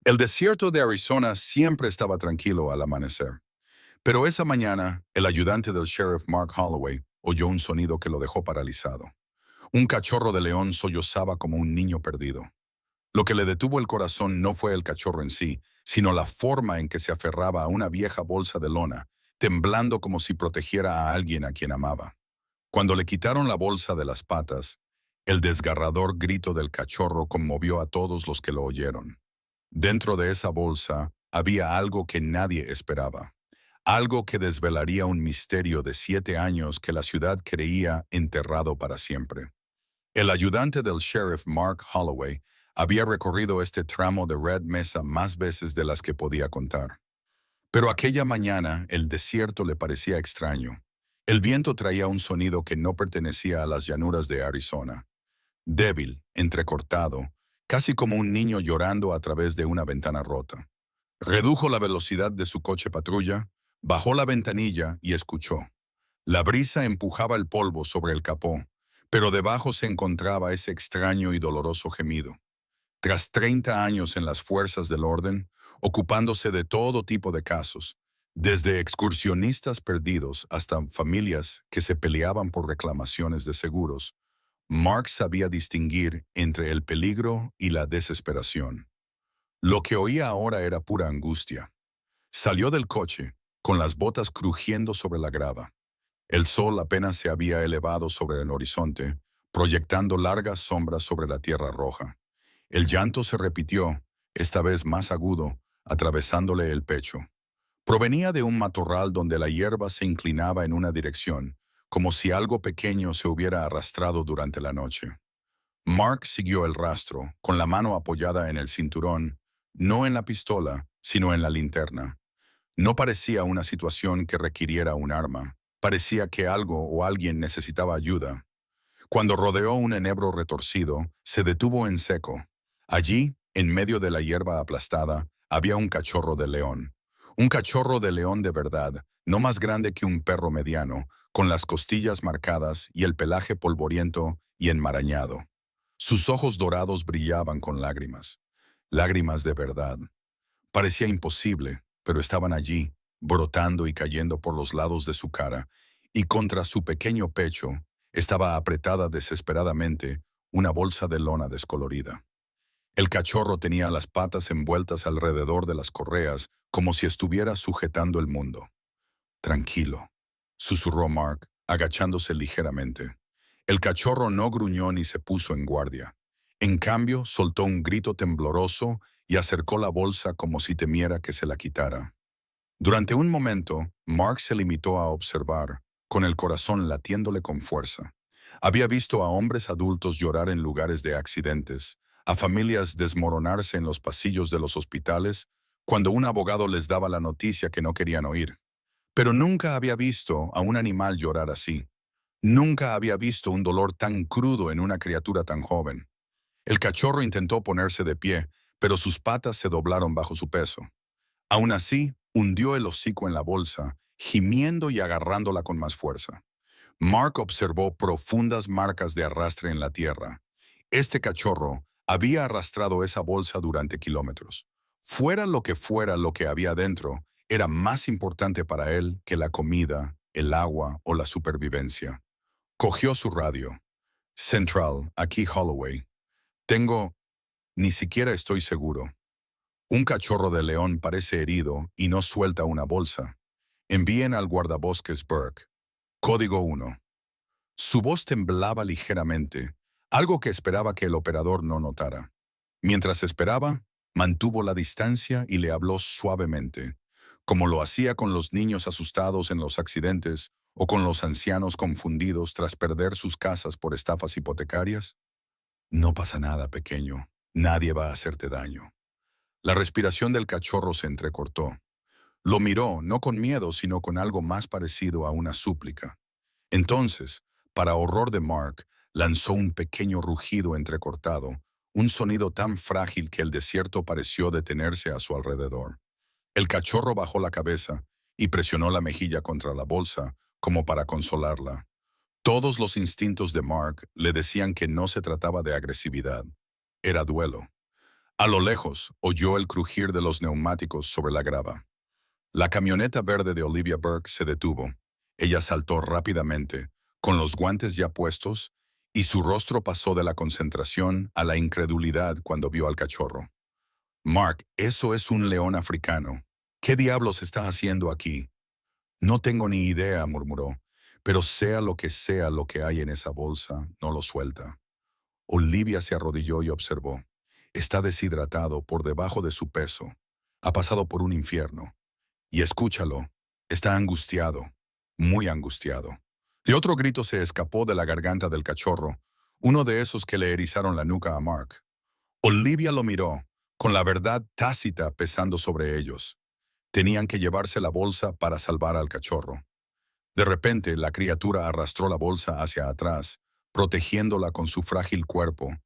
El desierto de Arizona siempre estaba tranquilo al amanecer, pero esa mañana el ayudante del sheriff Mark Holloway oyó un sonido que lo dejó paralizado. Un cachorro de león sollozaba como un niño perdido. Lo que le detuvo el corazón no fue el cachorro en sí, sino la forma en que se aferraba a una vieja bolsa de lona, temblando como si protegiera a alguien a quien amaba. Cuando le quitaron la bolsa de las patas, el desgarrador grito del cachorro conmovió a todos los que lo oyeron. Dentro de esa bolsa había algo que nadie esperaba, algo que desvelaría un misterio de 7 años que la ciudad creía enterrado para siempre. El ayudante del sheriff Mark Holloway había recorrido este tramo de Red Mesa más veces de las que podía contar. Pero aquella mañana el desierto le parecía extraño. El viento traía un sonido que no pertenecía a las llanuras de Arizona. Débil, entrecortado, casi como un niño llorando a través de una ventana rota. Redujo la velocidad de su coche patrulla, bajó la ventanilla y escuchó. La brisa empujaba el polvo sobre el capó, pero debajo se encontraba ese extraño y doloroso gemido. Tras 30 años en las fuerzas del orden, ocupándose de todo tipo de casos, desde excursionistas perdidos hasta familias que se peleaban por reclamaciones de seguros, Mark sabía distinguir entre el peligro y la desesperación. Lo que oía ahora era pura angustia. Salió del coche, con las botas crujiendo sobre la grava. El sol apenas se había elevado sobre el horizonte, proyectando largas sombras sobre la tierra roja. El llanto se repitió, esta vez más agudo, atravesándole el pecho. Provenía de un matorral donde la hierba se inclinaba en una dirección, como si algo pequeño se hubiera arrastrado durante la noche. Mark siguió el rastro, con la mano apoyada en el cinturón, no en la pistola, sino en la linterna. No parecía una situación que requiriera un arma. Parecía que algo o alguien necesitaba ayuda. Cuando rodeó un enebro retorcido, se detuvo en seco. Allí, en medio de la hierba aplastada, había un cachorro de león. Un cachorro de león de verdad, no más grande que un perro mediano, con las costillas marcadas y el pelaje polvoriento y enmarañado. Sus ojos dorados brillaban con lágrimas. Lágrimas de verdad. Parecía imposible, pero estaban allí, brotando y cayendo por los lados de su cara, y contra su pequeño pecho estaba apretada desesperadamente una bolsa de lona descolorida. El cachorro tenía las patas envueltas alrededor de las correas, como si estuviera sujetando el mundo. Tranquilo, susurró Mark, agachándose ligeramente. El cachorro no gruñó ni se puso en guardia. En cambio, soltó un grito tembloroso y acercó la bolsa como si temiera que se la quitara. Durante un momento, Mark se limitó a observar, con el corazón latiéndole con fuerza. Había visto a hombres adultos llorar en lugares de accidentes, a familias desmoronarse en los pasillos de los hospitales, cuando un abogado les daba la noticia que no querían oír. Pero nunca había visto a un animal llorar así. Nunca había visto un dolor tan crudo en una criatura tan joven. El cachorro intentó ponerse de pie, pero sus patas se doblaron bajo su peso. Aún así, hundió el hocico en la bolsa, gimiendo y agarrándola con más fuerza. Mark observó profundas marcas de arrastre en la tierra. Este cachorro había arrastrado esa bolsa durante kilómetros. Fuera lo que había dentro, era más importante para él que la comida, el agua o la supervivencia. Cogió su radio. Central, aquí Holloway. Tengo, ni siquiera estoy seguro. Un cachorro de león parece herido y no suelta una bolsa. Envíen al guardabosques Burke. Código 1. Su voz temblaba ligeramente, algo que esperaba que el operador no notara. Mientras esperaba, mantuvo la distancia y le habló suavemente, como lo hacía con los niños asustados en los accidentes o con los ancianos confundidos tras perder sus casas por estafas hipotecarias. No pasa nada, pequeño. Nadie va a hacerte daño. La respiración del cachorro se entrecortó. Lo miró, no con miedo, sino con algo más parecido a una súplica. Entonces, para horror de Mark, lanzó un pequeño rugido entrecortado, un sonido tan frágil que el desierto pareció detenerse a su alrededor. El cachorro bajó la cabeza y presionó la mejilla contra la bolsa, como para consolarla. Todos los instintos de Mark le decían que no se trataba de agresividad. Era duelo. A lo lejos, oyó el crujir de los neumáticos sobre la grava. La camioneta verde de Olivia Burke se detuvo. Ella saltó rápidamente, con los guantes ya puestos, y su rostro pasó de la concentración a la incredulidad cuando vio al cachorro. Mark, eso es un león africano. ¿Qué diablos está haciendo aquí? No tengo ni idea, murmuró, pero sea lo que hay en esa bolsa, no lo suelta. Olivia se arrodilló y observó. Está deshidratado por debajo de su peso. Ha pasado por un infierno. Y escúchalo, está angustiado, muy angustiado. De otro grito se escapó de la garganta del cachorro, uno de esos que le erizaron la nuca a Mark. Olivia lo miró, con la verdad tácita pesando sobre ellos. Tenían que llevarse la bolsa para salvar al cachorro. De repente, la criatura arrastró la bolsa hacia atrás, protegiéndola con su frágil cuerpo,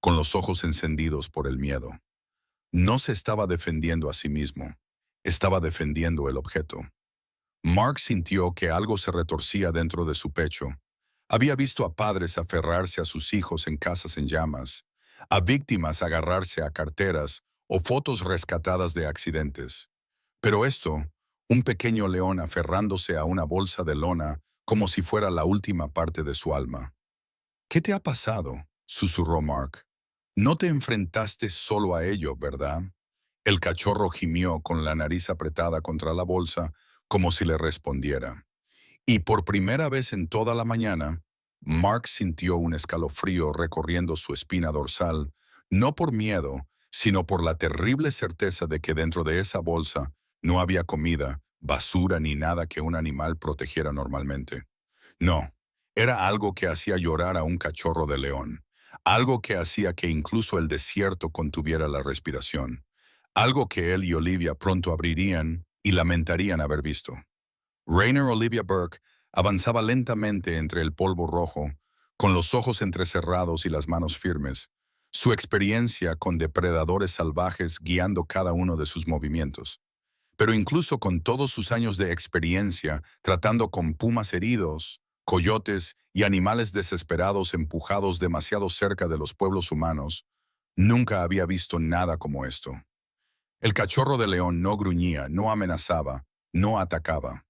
con los ojos encendidos por el miedo. No se estaba defendiendo a sí mismo, estaba defendiendo el objeto. Mark sintió que algo se retorcía dentro de su pecho. Había visto a padres aferrarse a sus hijos en casas en llamas, a víctimas agarrarse a carteras o fotos rescatadas de accidentes. Pero esto, un pequeño león aferrándose a una bolsa de lona como si fuera la última parte de su alma. ¿Qué te ha pasado?, susurró Mark. No te enfrentaste solo a ello, ¿verdad? El cachorro gimió con la nariz apretada contra la bolsa como si le respondiera. Y por primera vez en toda la mañana, Mark sintió un escalofrío recorriendo su espina dorsal, no por miedo, sino por la terrible certeza de que dentro de esa bolsa no había comida, basura ni nada que un animal protegiera normalmente. No, era algo que hacía llorar a un cachorro de león, algo que hacía que incluso el desierto contuviera la respiración, algo que él y Olivia pronto abrirían y lamentarían haber visto. Rainer Olivia Burke avanzaba lentamente entre el polvo rojo, con los ojos entrecerrados y las manos firmes, su experiencia con depredadores salvajes guiando cada uno de sus movimientos. Pero incluso con todos sus años de experiencia tratando con pumas heridos, coyotes y animales desesperados empujados demasiado cerca de los pueblos humanos, nunca había visto nada como esto. El cachorro de león no gruñía, no amenazaba, no atacaba.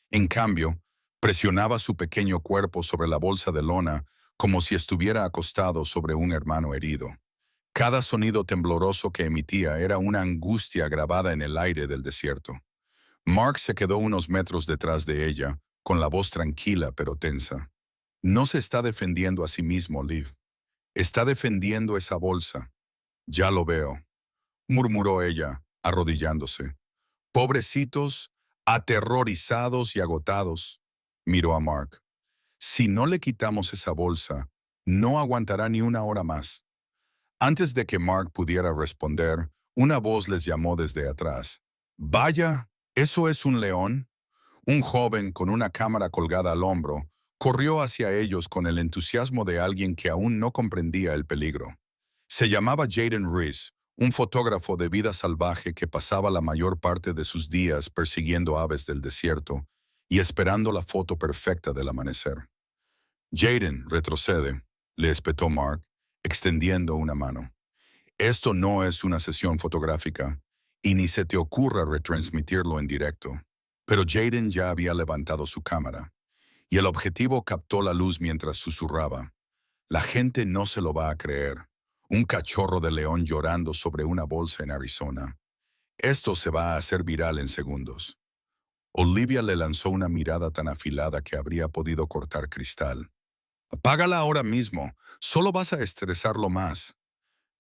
En cambio, presionaba su pequeño cuerpo sobre la bolsa de lona como si estuviera acostado sobre un hermano herido. Cada sonido tembloroso que emitía era una angustia grabada en el aire del desierto. Mark se quedó unos metros detrás de ella, con la voz tranquila pero tensa. No se está defendiendo a sí mismo, Liv. Está defendiendo esa bolsa. Ya lo veo, murmuró ella, arrodillándose. Pobrecitos, aterrorizados y agotados. Miró a Mark. Si no le quitamos esa bolsa, no aguantará ni una hora más. Antes de que Mark pudiera responder, una voz les llamó desde atrás. Vaya, ¿eso es un león? Un joven con una cámara colgada al hombro corrió hacia ellos con el entusiasmo de alguien que aún no comprendía el peligro. Se llamaba Jaden Reese, un fotógrafo de vida salvaje que pasaba la mayor parte de sus días persiguiendo aves del desierto y esperando la foto perfecta del amanecer. Jaden, retrocede, le espetó Mark, extendiendo una mano. Esto no es una sesión fotográfica, y ni se te ocurra retransmitirlo en directo. Pero Jaden ya había levantado su cámara, y el objetivo captó la luz mientras susurraba. La gente no se lo va a creer. Un cachorro de león llorando sobre una bolsa en Arizona. Esto se va a hacer viral en segundos. Olivia le lanzó una mirada tan afilada que habría podido cortar cristal. Apágala ahora mismo, solo vas a estresarlo más.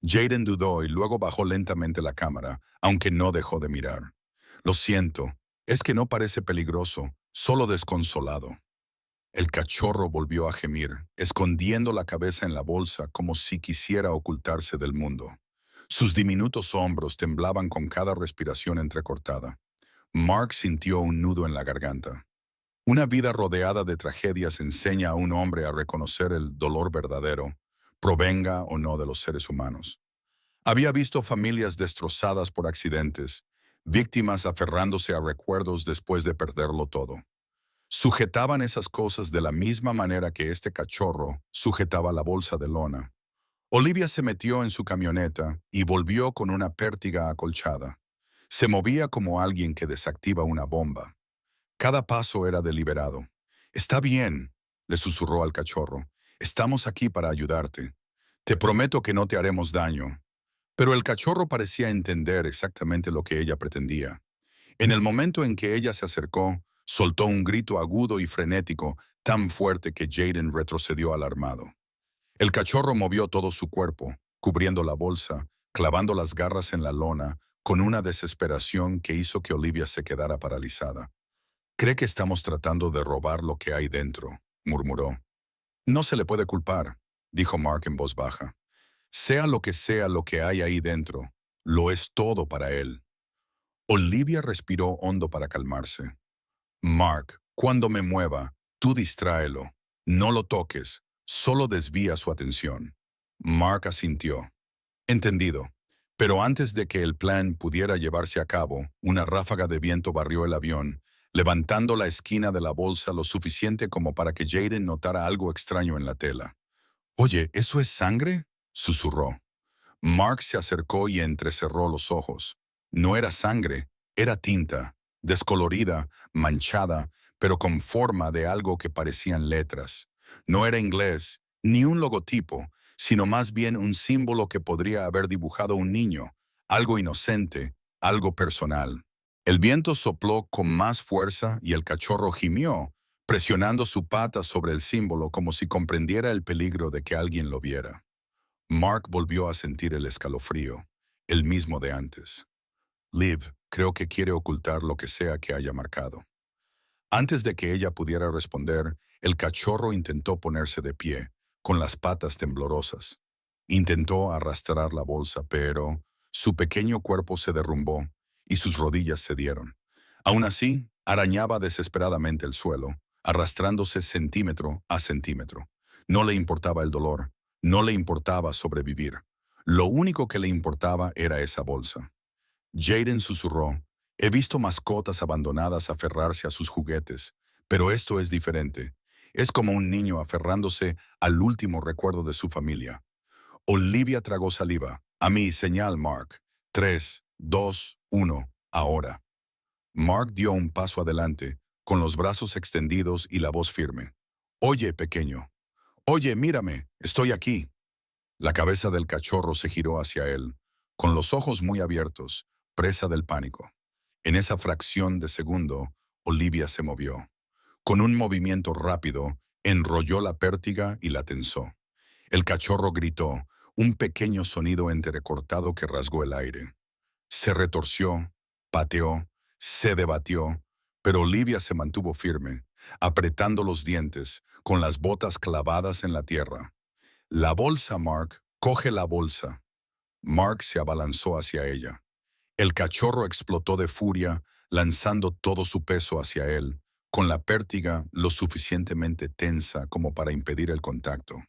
Jaden dudó y luego bajó lentamente la cámara, aunque no dejó de mirar. Lo siento, es que no parece peligroso, solo desconsolado. El cachorro volvió a gemir, escondiendo la cabeza en la bolsa como si quisiera ocultarse del mundo. Sus diminutos hombros temblaban con cada respiración entrecortada. Mark sintió un nudo en la garganta. Una vida rodeada de tragedias enseña a un hombre a reconocer el dolor verdadero, provenga o no de los seres humanos. Había visto familias destrozadas por accidentes, víctimas aferrándose a recuerdos después de perderlo todo. Sujetaban esas cosas de la misma manera que este cachorro sujetaba la bolsa de lona. Olivia se metió en su camioneta y volvió con una pértiga acolchada. Se movía como alguien que desactiva una bomba. Cada paso era deliberado. «Está bien», le susurró al cachorro. «Estamos aquí para ayudarte. Te prometo que no te haremos daño». Pero el cachorro parecía entender exactamente lo que ella pretendía. En el momento en que ella se acercó, soltó un grito agudo y frenético, tan fuerte que Jaden retrocedió alarmado. El cachorro movió todo su cuerpo, cubriendo la bolsa, clavando las garras en la lona, con una desesperación que hizo que Olivia se quedara paralizada. «Cree que estamos tratando de robar lo que hay dentro», murmuró. «No se le puede culpar», dijo Mark en voz baja. Sea lo que hay ahí dentro, lo es todo para él». Olivia respiró hondo para calmarse. «Mark, cuando me mueva, tú distráelo. No lo toques, solo desvía su atención». Mark asintió. «Entendido». Pero antes de que el plan pudiera llevarse a cabo, una ráfaga de viento barrió el avión, levantando la esquina de la bolsa lo suficiente como para que Jaden notara algo extraño en la tela. «Oye, ¿eso es sangre?», susurró. Mark se acercó y entrecerró los ojos. No era sangre, era tinta, descolorida, manchada, pero con forma de algo que parecían letras. No era inglés, ni un logotipo, sino más bien un símbolo que podría haber dibujado un niño, algo inocente, algo personal. El viento sopló con más fuerza y el cachorro gimió, presionando su pata sobre el símbolo como si comprendiera el peligro de que alguien lo viera. Mark volvió a sentir el escalofrío, el mismo de antes. «Liv, creo que quiere ocultar lo que sea que haya marcado». Antes de que ella pudiera responder, el cachorro intentó ponerse de pie, con las patas temblorosas. Intentó arrastrar la bolsa, pero su pequeño cuerpo se derrumbó y sus rodillas cedieron. Aún así, arañaba desesperadamente el suelo, arrastrándose centímetro a centímetro. No le importaba el dolor, no le importaba sobrevivir. Lo único que le importaba era esa bolsa. Jaden susurró: «He visto mascotas abandonadas aferrarse a sus juguetes, pero esto es diferente. Es como un niño aferrándose al último recuerdo de su familia». Olivia tragó saliva. «A mí, señal, Mark. 3, 2, 1, ahora». Mark dio un paso adelante, con los brazos extendidos y la voz firme. «Oye, pequeño. Oye, mírame. Estoy aquí». La cabeza del cachorro se giró hacia él, con los ojos muy abiertos, presa del pánico. En esa fracción de segundo, Olivia se movió. Con un movimiento rápido, enrolló la pértiga y la tensó. El cachorro gritó, un pequeño sonido entrecortado que rasgó el aire. Se retorció, pateó, se debatió, pero Olivia se mantuvo firme, apretando los dientes, con las botas clavadas en la tierra. «La bolsa, Mark, coge la bolsa». Mark se abalanzó hacia ella. El cachorro explotó de furia, lanzando todo su peso hacia él, con la pértiga lo suficientemente tensa como para impedir el contacto.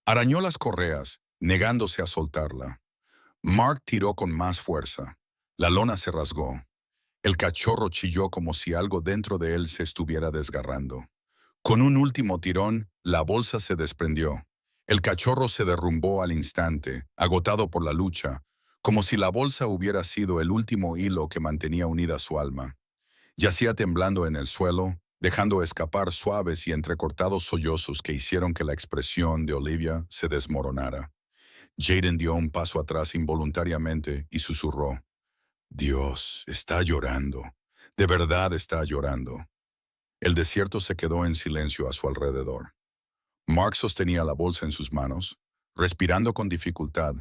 Arañó las correas, negándose a soltarla. Mark tiró con más fuerza. La lona se rasgó. El cachorro chilló como si algo dentro de él se estuviera desgarrando. Con un último tirón, la bolsa se desprendió. El cachorro se derrumbó al instante, agotado por la lucha, como si la bolsa hubiera sido el último hilo que mantenía unida su alma. Yacía temblando en el suelo, dejando escapar suaves y entrecortados sollozos que hicieron que la expresión de Olivia se desmoronara. Jaden dio un paso atrás involuntariamente y susurró: «Dios, está llorando. De verdad está llorando». El desierto se quedó en silencio a su alrededor. Mark sostenía la bolsa en sus manos, respirando con dificultad,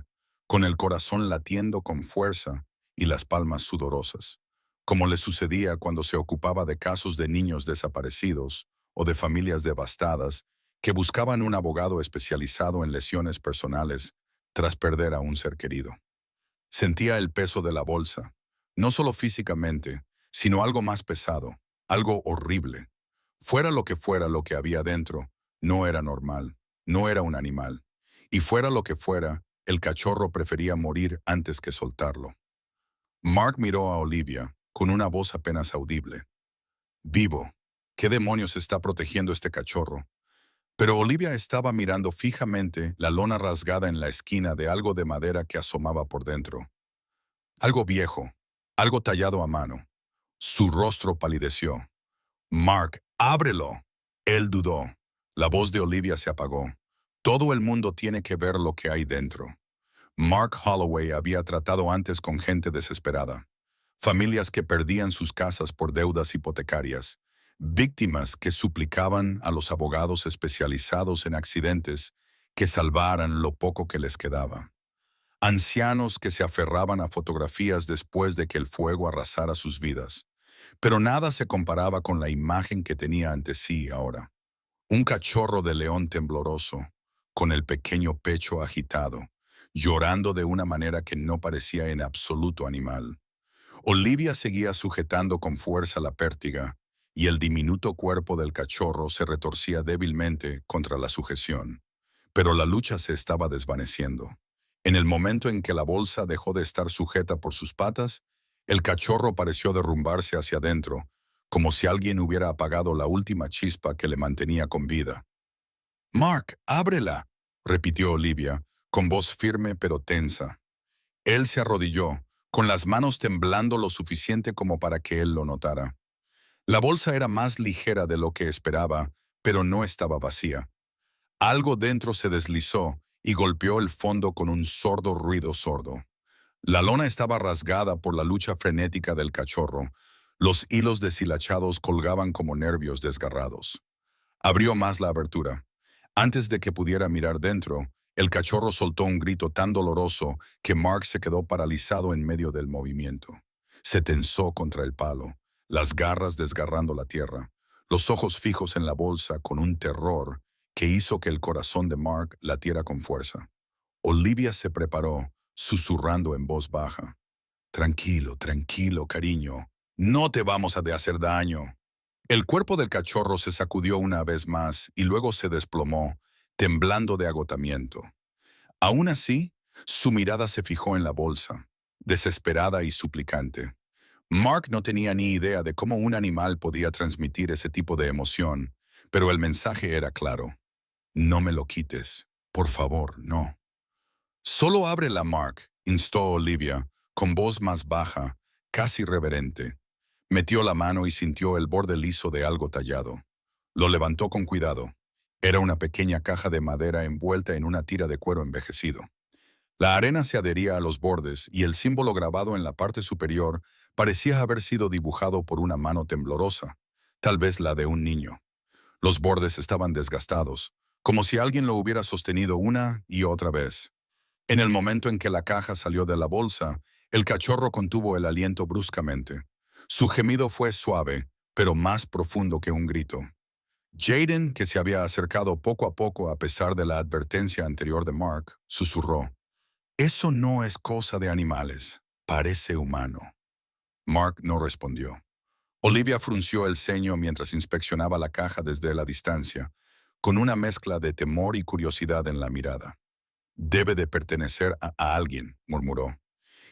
con el corazón latiendo con fuerza y las palmas sudorosas, como le sucedía cuando se ocupaba de casos de niños desaparecidos o de familias devastadas que buscaban un abogado especializado en lesiones personales tras perder a un ser querido. Sentía el peso de la bolsa, no solo físicamente, sino algo más pesado, algo horrible. Fuera lo que había dentro, no era normal, no era un animal. Y fuera lo que fuera, el cachorro prefería morir antes que soltarlo. Mark miró a Olivia, con una voz apenas audible. «Vivo. ¿Qué demonios está protegiendo este cachorro? Pero Olivia estaba mirando fijamente la lona rasgada en la esquina de algo de madera que asomaba por dentro. Algo viejo, algo tallado a mano. Su rostro palideció. Mark, ábrelo. Él dudó. La voz de Olivia se apagó. Todo el mundo tiene que ver lo que hay dentro. Mark Holloway había tratado antes con gente desesperada. Familias que perdían sus casas por deudas hipotecarias. Víctimas que suplicaban a los abogados especializados en accidentes que salvaran lo poco que les quedaba. Ancianos que se aferraban a fotografías después de que el fuego arrasara sus vidas. Pero nada se comparaba con la imagen que tenía ante sí ahora. Un cachorro de león tembloroso, con el pequeño pecho agitado, llorando de una manera que no parecía en absoluto animal. Olivia seguía sujetando con fuerza la pértiga, y el diminuto cuerpo del cachorro se retorcía débilmente contra la sujeción. Pero la lucha se estaba desvaneciendo. En el momento en que la bolsa dejó de estar sujeta por sus patas, el cachorro pareció derrumbarse hacia adentro, como si alguien hubiera apagado la última chispa que le mantenía con vida. «Mark, ábrela», repitió Olivia, con voz firme pero tensa. Él se arrodilló, con las manos temblando lo suficiente como para que él lo notara. La bolsa era más ligera de lo que esperaba, pero no estaba vacía. Algo dentro se deslizó y golpeó el fondo con un sordo ruido sordo. La lona estaba rasgada por la lucha frenética del cachorro. Los hilos deshilachados colgaban como nervios desgarrados. Abrió más la abertura. Antes de que pudiera mirar dentro, el cachorro soltó un grito tan doloroso que Mark se quedó paralizado en medio del movimiento. Se tensó contra el palo, las garras desgarrando la tierra, los ojos fijos en la bolsa con un terror que hizo que el corazón de Mark latiera con fuerza. Olivia se preparó, susurrando en voz baja. «Tranquilo, tranquilo, cariño. No te vamos a de hacer daño». El cuerpo del cachorro se sacudió una vez más y luego se desplomó, temblando de agotamiento. Aún así, su mirada se fijó en la bolsa, desesperada y suplicante. Mark no tenía ni idea de cómo un animal podía transmitir ese tipo de emoción, pero el mensaje era claro. «No me lo quites. Por favor, no». «Solo ábrela, Mark», instó Olivia, con voz más baja, casi reverente. Metió la mano y sintió el borde liso de algo tallado. Lo levantó con cuidado. Era una pequeña caja de madera envuelta en una tira de cuero envejecido. La arena se adhería a los bordes y el símbolo grabado en la parte superior parecía haber sido dibujado por una mano temblorosa, tal vez la de un niño. Los bordes estaban desgastados, como si alguien lo hubiera sostenido una y otra vez. En el momento en que la caja salió de la bolsa, el cachorro contuvo el aliento bruscamente. Su gemido fue suave, pero más profundo que un grito. Jaden, que se había acercado poco a poco a pesar de la advertencia anterior de Mark, susurró. «Eso no es cosa de animales. Parece humano». Mark no respondió. Olivia frunció el ceño mientras inspeccionaba la caja desde la distancia, con una mezcla de temor y curiosidad en la mirada. «Debe de pertenecer a alguien», murmuró.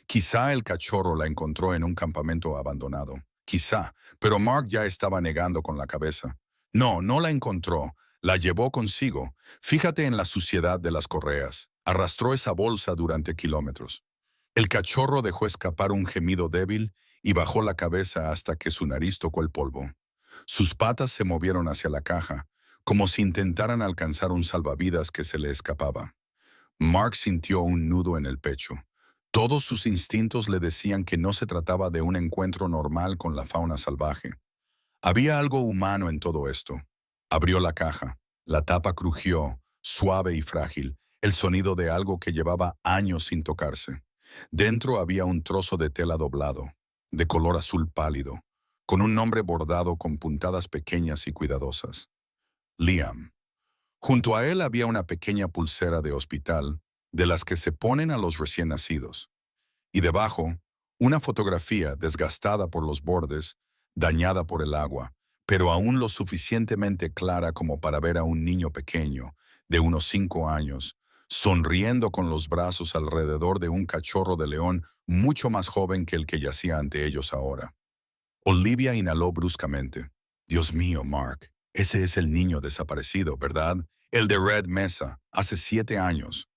Quizá el cachorro la encontró en un campamento abandonado. Quizá, pero Mark ya estaba negando con la cabeza. «No, no la encontró. La llevó consigo. Fíjate en la suciedad de las correas. Arrastró esa bolsa durante kilómetros». El cachorro dejó escapar un gemido débil y bajó la cabeza hasta que su nariz tocó el polvo. Sus patas se movieron hacia la caja, como si intentaran alcanzar un salvavidas que se le escapaba. Mark sintió un nudo en el pecho. Todos sus instintos le decían que no se trataba de un encuentro normal con la fauna salvaje. Había algo humano en todo esto. Abrió la caja. La tapa crujió, suave y frágil, el sonido de algo que llevaba años sin tocarse. Dentro había un trozo de tela doblado, de color azul pálido, con un nombre bordado con puntadas pequeñas y cuidadosas. Liam. Junto a él había una pequeña pulsera de hospital, de las que se ponen a los recién nacidos. Y debajo, una fotografía desgastada por los bordes, dañada por el agua, pero aún lo suficientemente clara como para ver a un niño pequeño, de unos 5 años, sonriendo con los brazos alrededor de un cachorro de león mucho más joven que el que yacía ante ellos ahora. Olivia inhaló bruscamente. «Dios mío, Mark, Ese es el niño desaparecido, ¿verdad? El de Red Mesa, hace 7 años.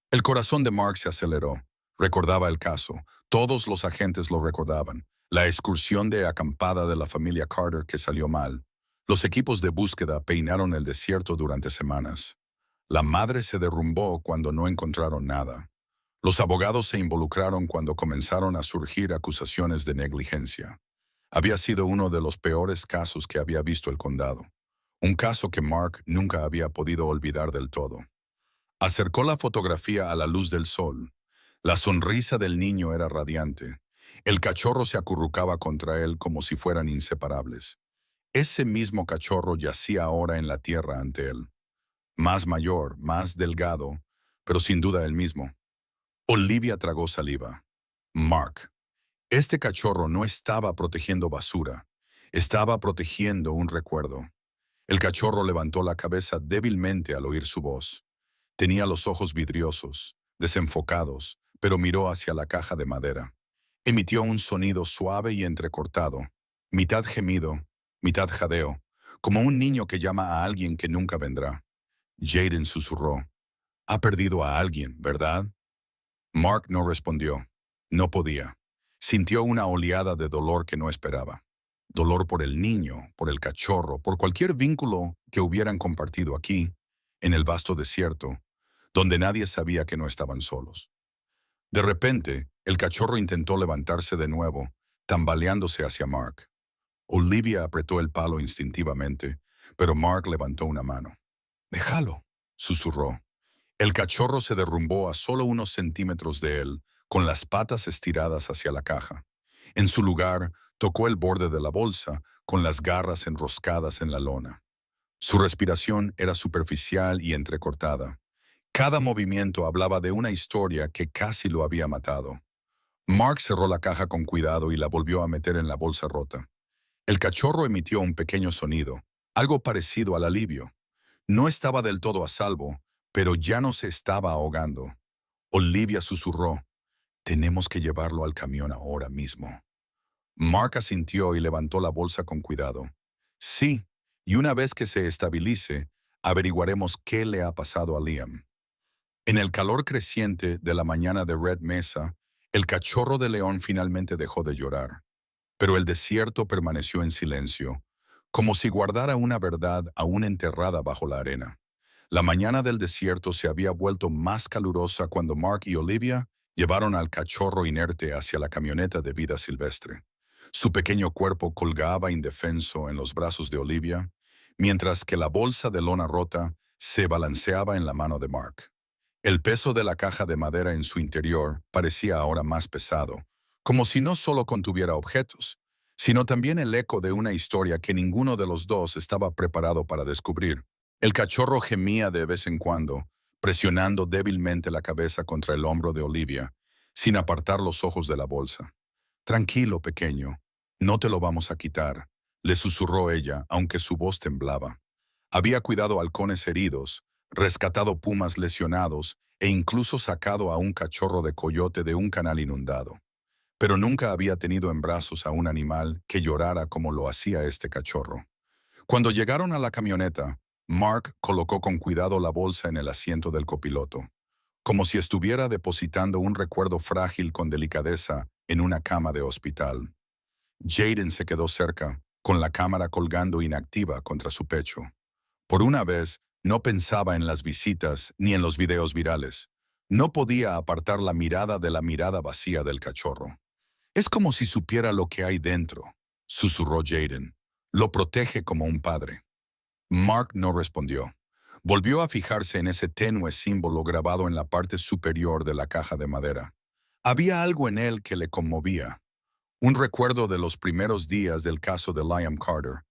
El corazón de Mark se aceleró. Recordaba el caso. Todos los agentes lo recordaban. La excursión de acampada de la familia Carter que salió mal. Los equipos de búsqueda peinaron el desierto durante semanas. La madre se derrumbó cuando no encontraron nada. Los abogados se involucraron cuando comenzaron a surgir acusaciones de negligencia. Había sido uno de los peores casos que había visto el condado. Un caso que Mark nunca había podido olvidar del todo. Acercó la fotografía a la luz del sol. La sonrisa del niño era radiante. El cachorro se acurrucaba contra él como si fueran inseparables. Ese mismo cachorro yacía ahora en la tierra ante él. Más mayor, más delgado, pero sin duda el mismo. Olivia tragó saliva. Mark. Este cachorro no estaba protegiendo basura. Estaba protegiendo un recuerdo. El cachorro levantó la cabeza débilmente al oír su voz. Tenía los ojos vidriosos, desenfocados, pero miró hacia la caja de madera. Emitió un sonido suave y entrecortado, mitad gemido, mitad jadeo, como un niño que llama a alguien que nunca vendrá. Jaden susurró. Ha perdido a alguien, ¿verdad? Mark no respondió. No podía. Sintió una oleada de dolor que no esperaba. Dolor por el niño, por el cachorro, por cualquier vínculo que hubieran compartido aquí, en el vasto desierto, donde nadie sabía que no estaban solos. De repente, el cachorro intentó levantarse de nuevo, tambaleándose hacia Mark. Olivia apretó el palo instintivamente, pero Mark levantó una mano. «Déjalo», susurró. El cachorro se derrumbó a solo unos centímetros de él, con las patas estiradas hacia la caja. En su lugar, tocó el borde de la bolsa, con las garras enroscadas en la lona. Su respiración era superficial y entrecortada. Cada movimiento hablaba de una historia que casi lo había matado. Mark cerró la caja con cuidado y la volvió a meter en la bolsa rota. El cachorro emitió un pequeño sonido, algo parecido al alivio. No estaba del todo a salvo, pero ya no se estaba ahogando. Olivia susurró, «Tenemos que llevarlo al camión ahora mismo». Mark asintió y levantó la bolsa con cuidado. «Sí, y una vez que se estabilice, averiguaremos qué le ha pasado a Liam». En el calor creciente de la mañana de Red Mesa, el cachorro de león finalmente dejó de llorar. Pero el desierto permaneció en silencio, como si guardara una verdad aún enterrada bajo la arena. La mañana del desierto se había vuelto más calurosa cuando Mark y Olivia llevaron al cachorro inerte hacia la camioneta de vida silvestre. Su pequeño cuerpo colgaba indefenso en los brazos de Olivia, mientras que la bolsa de lona rota se balanceaba en la mano de Mark. El peso de la caja de madera en su interior parecía ahora más pesado, como si no solo contuviera objetos, sino también el eco de una historia que ninguno de los dos estaba preparado para descubrir. El cachorro gemía de vez en cuando, presionando débilmente la cabeza contra el hombro de Olivia, sin apartar los ojos de la bolsa. «Tranquilo, pequeño, no te lo vamos a quitar», le susurró ella, aunque su voz temblaba. Había cuidado halcones heridos, rescatado pumas lesionados e incluso sacado a un cachorro de coyote de un canal inundado. Pero nunca había tenido en brazos a un animal que llorara como lo hacía este cachorro. Cuando llegaron a la camioneta, Mark colocó con cuidado la bolsa en el asiento del copiloto, como si estuviera depositando un recuerdo frágil con delicadeza en una cama de hospital. Jaden se quedó cerca, con la cámara colgando inactiva contra su pecho. Por una vez, no pensaba en las visitas ni en los videos virales. No podía apartar la mirada de la mirada vacía del cachorro. «Es como si supiera lo que hay dentro», susurró Jaden. «Lo protege como un padre». Mark no respondió. Volvió a fijarse en ese tenue símbolo grabado en la parte superior de la caja de madera. Había algo en él que le conmovía. Un recuerdo de los primeros días del caso de Liam Carter,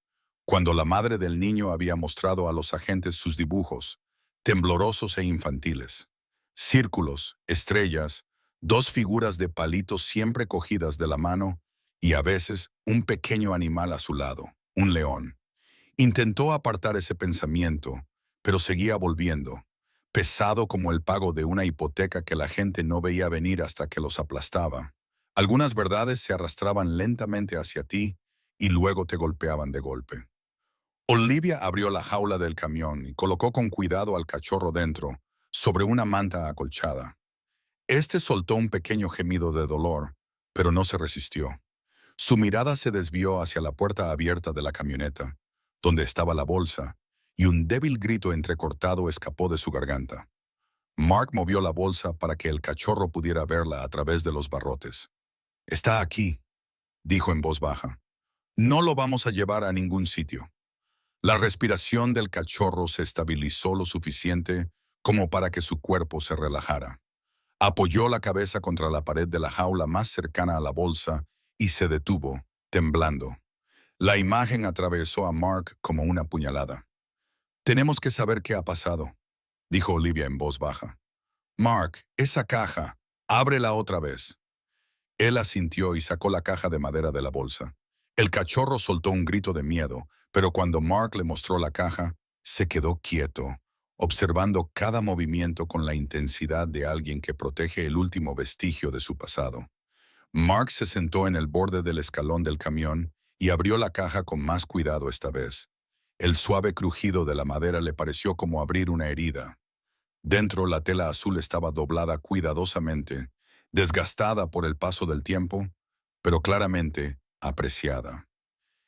cuando la madre del niño había mostrado a los agentes sus dibujos, temblorosos e infantiles. Círculos, estrellas, dos figuras de palitos siempre cogidas de la mano y a veces un pequeño animal a su lado, un león. Intentó apartar ese pensamiento, pero seguía volviendo, pesado como el pago de una hipoteca que la gente no veía venir hasta que los aplastaba. Algunas verdades se arrastraban lentamente hacia ti y luego te golpeaban de golpe. Olivia abrió la jaula del camión y colocó con cuidado al cachorro dentro, sobre una manta acolchada. Este soltó un pequeño gemido de dolor, pero no se resistió. Su mirada se desvió hacia la puerta abierta de la camioneta, donde estaba la bolsa, y un débil grito entrecortado escapó de su garganta. Mark movió la bolsa para que el cachorro pudiera verla a través de los barrotes. «Está aquí», dijo en voz baja. «No lo vamos a llevar a ningún sitio». La respiración del cachorro se estabilizó lo suficiente como para que su cuerpo se relajara. Apoyó la cabeza contra la pared de la jaula más cercana a la bolsa y se detuvo, temblando. La imagen atravesó a Mark como una puñalada. «Tenemos que saber qué ha pasado», dijo Olivia en voz baja. «Mark, esa caja, ábrela otra vez». Él asintió y sacó la caja de madera de la bolsa. El cachorro soltó un grito de miedo, pero cuando Mark le mostró la caja, se quedó quieto, observando cada movimiento con la intensidad de alguien que protege el último vestigio de su pasado. Mark se sentó en el borde del escalón del camión y abrió la caja con más cuidado esta vez. El suave crujido de la madera le pareció como abrir una herida. Dentro, la tela azul estaba doblada cuidadosamente, desgastada por el paso del tiempo, pero claramente apreciada.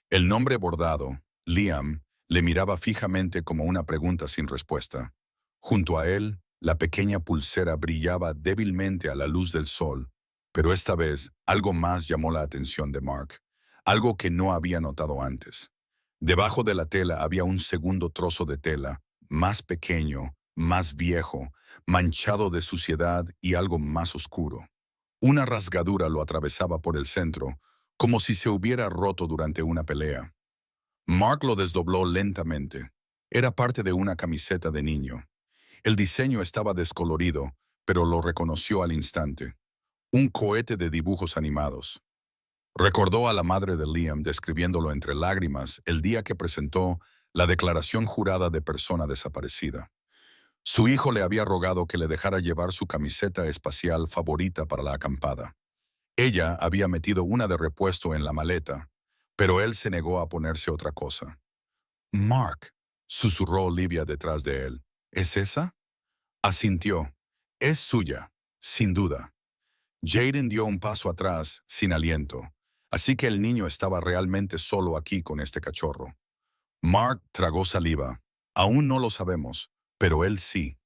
El nombre bordado, Liam, le miraba fijamente como una pregunta sin respuesta. Junto a él, la pequeña pulsera brillaba débilmente a la luz del sol, pero esta vez algo más llamó la atención de Mark, algo que no había notado antes. Debajo de la tela había un segundo trozo de tela, más pequeño, más viejo, manchado de suciedad y algo más oscuro. Una rasgadura lo atravesaba por el centro, como si se hubiera roto durante una pelea. Mark lo desdobló lentamente. Era parte de una camiseta de niño. El diseño estaba descolorido, pero lo reconoció al instante. Un cohete de dibujos animados. Recordó a la madre de Liam describiéndolo entre lágrimas el día que presentó la declaración jurada de persona desaparecida. Su hijo le había rogado que le dejara llevar su camiseta espacial favorita para la acampada. Ella había metido una de repuesto en la maleta, pero él se negó a ponerse otra cosa. «Mark», susurró Olivia detrás de él. «¿Es esa?» Asintió. «Es suya, sin duda». Jaden dio un paso atrás, sin aliento, así que el niño estaba realmente solo aquí con este cachorro. Mark tragó saliva. «Aún no lo sabemos, pero él sí».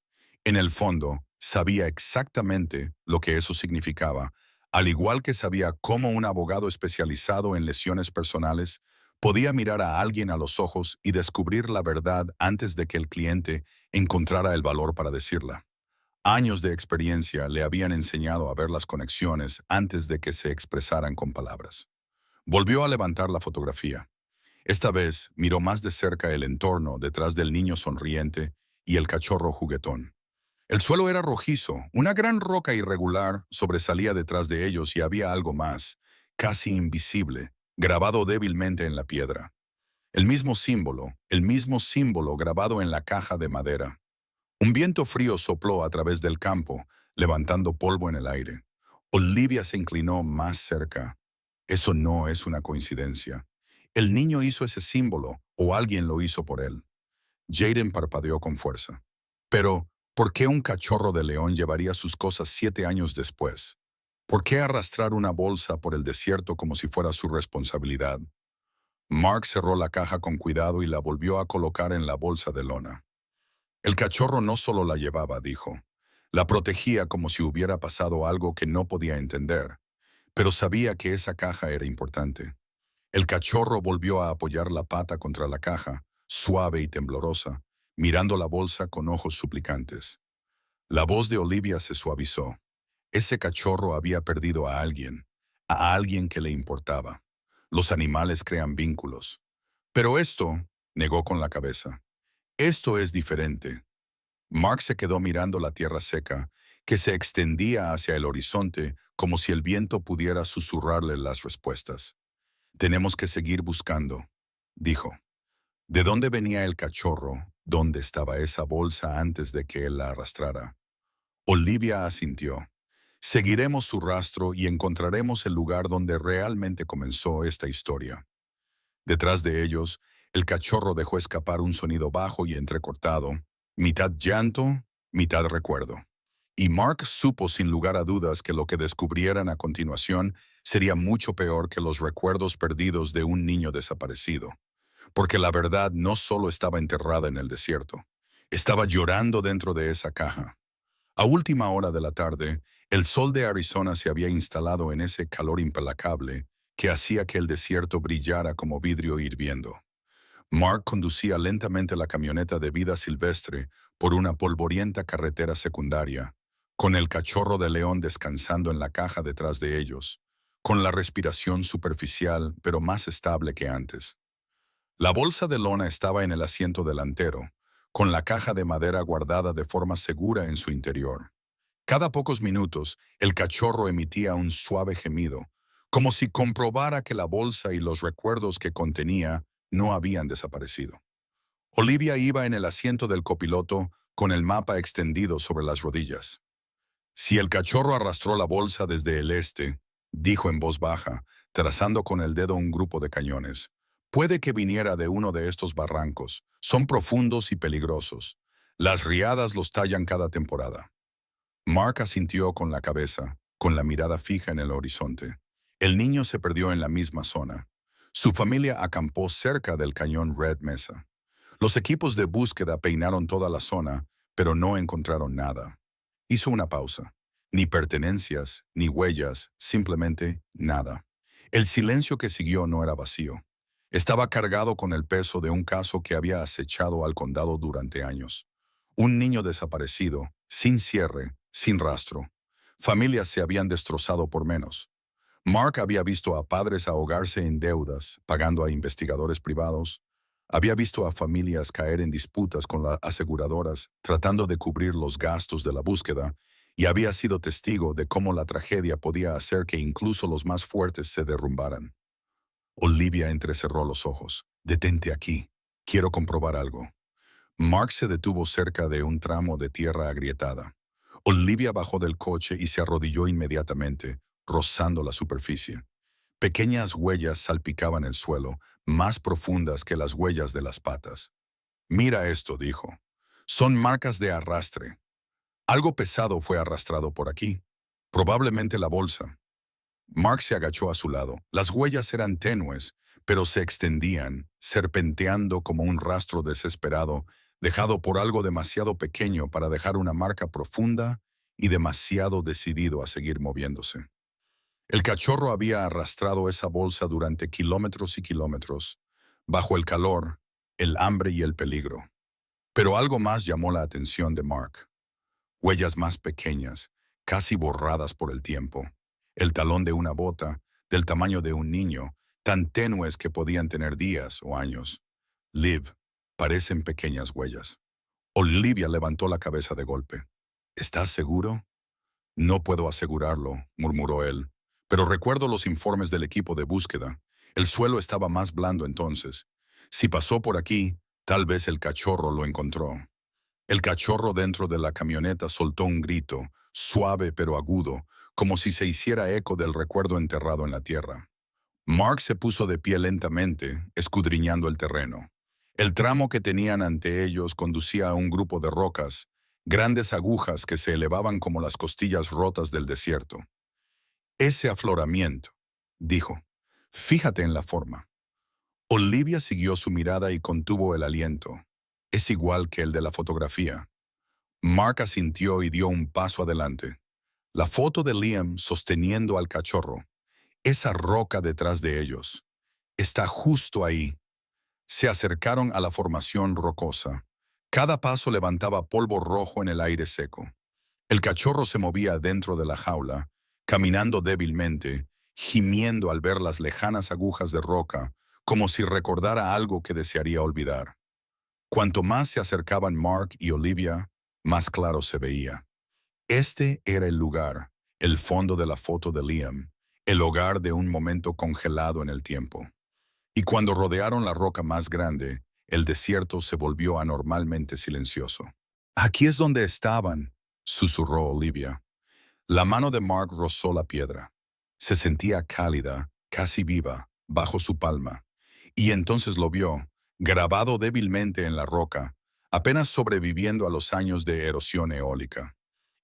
En el fondo, sabía exactamente lo que eso significaba, al igual que sabía cómo un abogado especializado en lesiones personales podía mirar a alguien a los ojos y descubrir la verdad antes de que el cliente encontrara el valor para decirla. Años de experiencia le habían enseñado a ver las conexiones antes de que se expresaran con palabras. Volvió a levantar la fotografía. Esta vez miró más de cerca el entorno detrás del niño sonriente y el cachorro juguetón. El suelo era rojizo, una gran roca irregular sobresalía detrás de ellos y había algo más, casi invisible, grabado débilmente en la piedra. El mismo símbolo grabado en la caja de madera. Un viento frío sopló a través del campo, levantando polvo en el aire. Olivia se inclinó más cerca. Eso no es una coincidencia. El niño hizo ese símbolo, o alguien lo hizo por él. Jaden parpadeó con fuerza. Pero, ¿por qué un cachorro de león llevaría sus cosas 7 años después? ¿Por qué arrastrar una bolsa por el desierto como si fuera su responsabilidad? Mark cerró la caja con cuidado y la volvió a colocar en la bolsa de lona. El cachorro no solo la llevaba, dijo. La protegía como si hubiera pasado algo que no podía entender, pero sabía que esa caja era importante. El cachorro volvió a apoyar la pata contra la caja, suave y temblorosa, mirando la bolsa con ojos suplicantes. La voz de Olivia se suavizó. Ese cachorro había perdido a alguien que le importaba. Los animales crean vínculos. Pero esto, negó con la cabeza, esto es diferente. Mark se quedó mirando la tierra seca, que se extendía hacia el horizonte como si el viento pudiera susurrarle las respuestas. «Tenemos que seguir buscando», dijo. ¿De dónde venía el cachorro? ¿Dónde estaba esa bolsa antes de que él la arrastrara? Olivia asintió. «Seguiremos su rastro y encontraremos el lugar donde realmente comenzó esta historia». Detrás de ellos, El cachorro dejó escapar un sonido bajo y entrecortado, mitad llanto, mitad recuerdo. Y Mark supo sin lugar a dudas que lo que descubrieran a continuación sería mucho peor que los recuerdos perdidos de un niño desaparecido. Porque la verdad no solo estaba enterrada en el desierto, estaba llorando dentro de esa caja. A última hora de la tarde, el sol de Arizona se había instalado en ese calor implacable que hacía que el desierto brillara como vidrio hirviendo. Mark conducía lentamente la camioneta de vida silvestre por una polvorienta carretera secundaria, con el cachorro de león descansando en la caja detrás de ellos, con la respiración superficial pero más estable que antes. La bolsa de lona estaba en el asiento delantero, con la caja de madera guardada de forma segura en su interior. Cada pocos minutos, el cachorro emitía un suave gemido, como si comprobara que la bolsa y los recuerdos que contenía no habían desaparecido. Olivia iba en el asiento del copiloto con el mapa extendido sobre las rodillas. Si el cachorro arrastró la bolsa desde el este, dijo en voz baja, trazando con el dedo un grupo de cañones, puede que viniera de uno de estos barrancos. Son profundos y peligrosos. Las riadas los tallan cada temporada. Mark asintió con la cabeza, con la mirada fija en el horizonte. El niño se perdió en la misma zona. Su familia acampó cerca del cañón Red Mesa. Los equipos de búsqueda peinaron toda la zona, pero no encontraron nada. Hizo una pausa. Ni pertenencias, ni huellas, simplemente nada. El silencio que siguió no era vacío. Estaba cargado con el peso de un caso que había acechado al condado durante años. Un niño desaparecido, sin cierre, sin rastro. Familias se habían destrozado por menos. Mark había visto a padres ahogarse en deudas, pagando a investigadores privados. Había visto a familias caer en disputas con las aseguradoras, tratando de cubrir los gastos de la búsqueda, y había sido testigo de cómo la tragedia podía hacer que incluso los más fuertes se derrumbaran. Olivia entrecerró los ojos. Detente aquí. Quiero comprobar algo. Mark se detuvo cerca de un tramo de tierra agrietada. Olivia bajó del coche y se arrodilló inmediatamente, rozando la superficie. Pequeñas huellas salpicaban el suelo, más profundas que las huellas de las patas. Mira esto, dijo. Son marcas de arrastre. Algo pesado fue arrastrado por aquí. Probablemente la bolsa. Mark se agachó a su lado. Las huellas eran tenues, pero se extendían, serpenteando como un rastro desesperado, dejado por algo demasiado pequeño para dejar una marca profunda y demasiado decidido a seguir moviéndose. El cachorro había arrastrado esa bolsa durante kilómetros y kilómetros, bajo el calor, el hambre y el peligro. Pero algo más llamó la atención de Mark. Huellas más pequeñas, casi borradas por el tiempo. El talón de una bota, del tamaño de un niño, tan tenues que podían tener días o años. Liv, parecen pequeñas huellas. Olivia levantó la cabeza de golpe. ¿Estás seguro? No puedo asegurarlo, murmuró él. Pero recuerdo los informes del equipo de búsqueda. El suelo estaba más blando entonces. Si pasó por aquí, tal vez el cachorro lo encontró. El cachorro dentro de la camioneta soltó un grito, suave pero agudo, como si se hiciera eco del recuerdo enterrado en la tierra. Mark se puso de pie lentamente, escudriñando el terreno. El tramo que tenían ante ellos conducía a un grupo de rocas, grandes agujas que se elevaban como las costillas rotas del desierto. Ese afloramiento, dijo. Fíjate en la forma. Olivia siguió su mirada y contuvo el aliento. Es igual que el de la fotografía. Mark asintió y dio un paso adelante. La foto de Liam sosteniendo al cachorro. Esa roca detrás de ellos. Está justo ahí. Se acercaron a la formación rocosa. Cada paso levantaba polvo rojo en el aire seco. El cachorro se movía dentro de la jaula, caminando débilmente, gimiendo al ver las lejanas agujas de roca, como si recordara algo que desearía olvidar. Cuanto más se acercaban Mark y Olivia, más claro se veía. Este era el lugar, el fondo de la foto de Liam, el hogar de un momento congelado en el tiempo. Y cuando rodearon la roca más grande, el desierto se volvió anormalmente silencioso. Aquí es donde estaban, susurró Olivia. La mano de Mark rozó la piedra. Se sentía cálida, casi viva, bajo su palma. Y entonces lo vio, grabado débilmente en la roca, apenas sobreviviendo a los años de erosión eólica.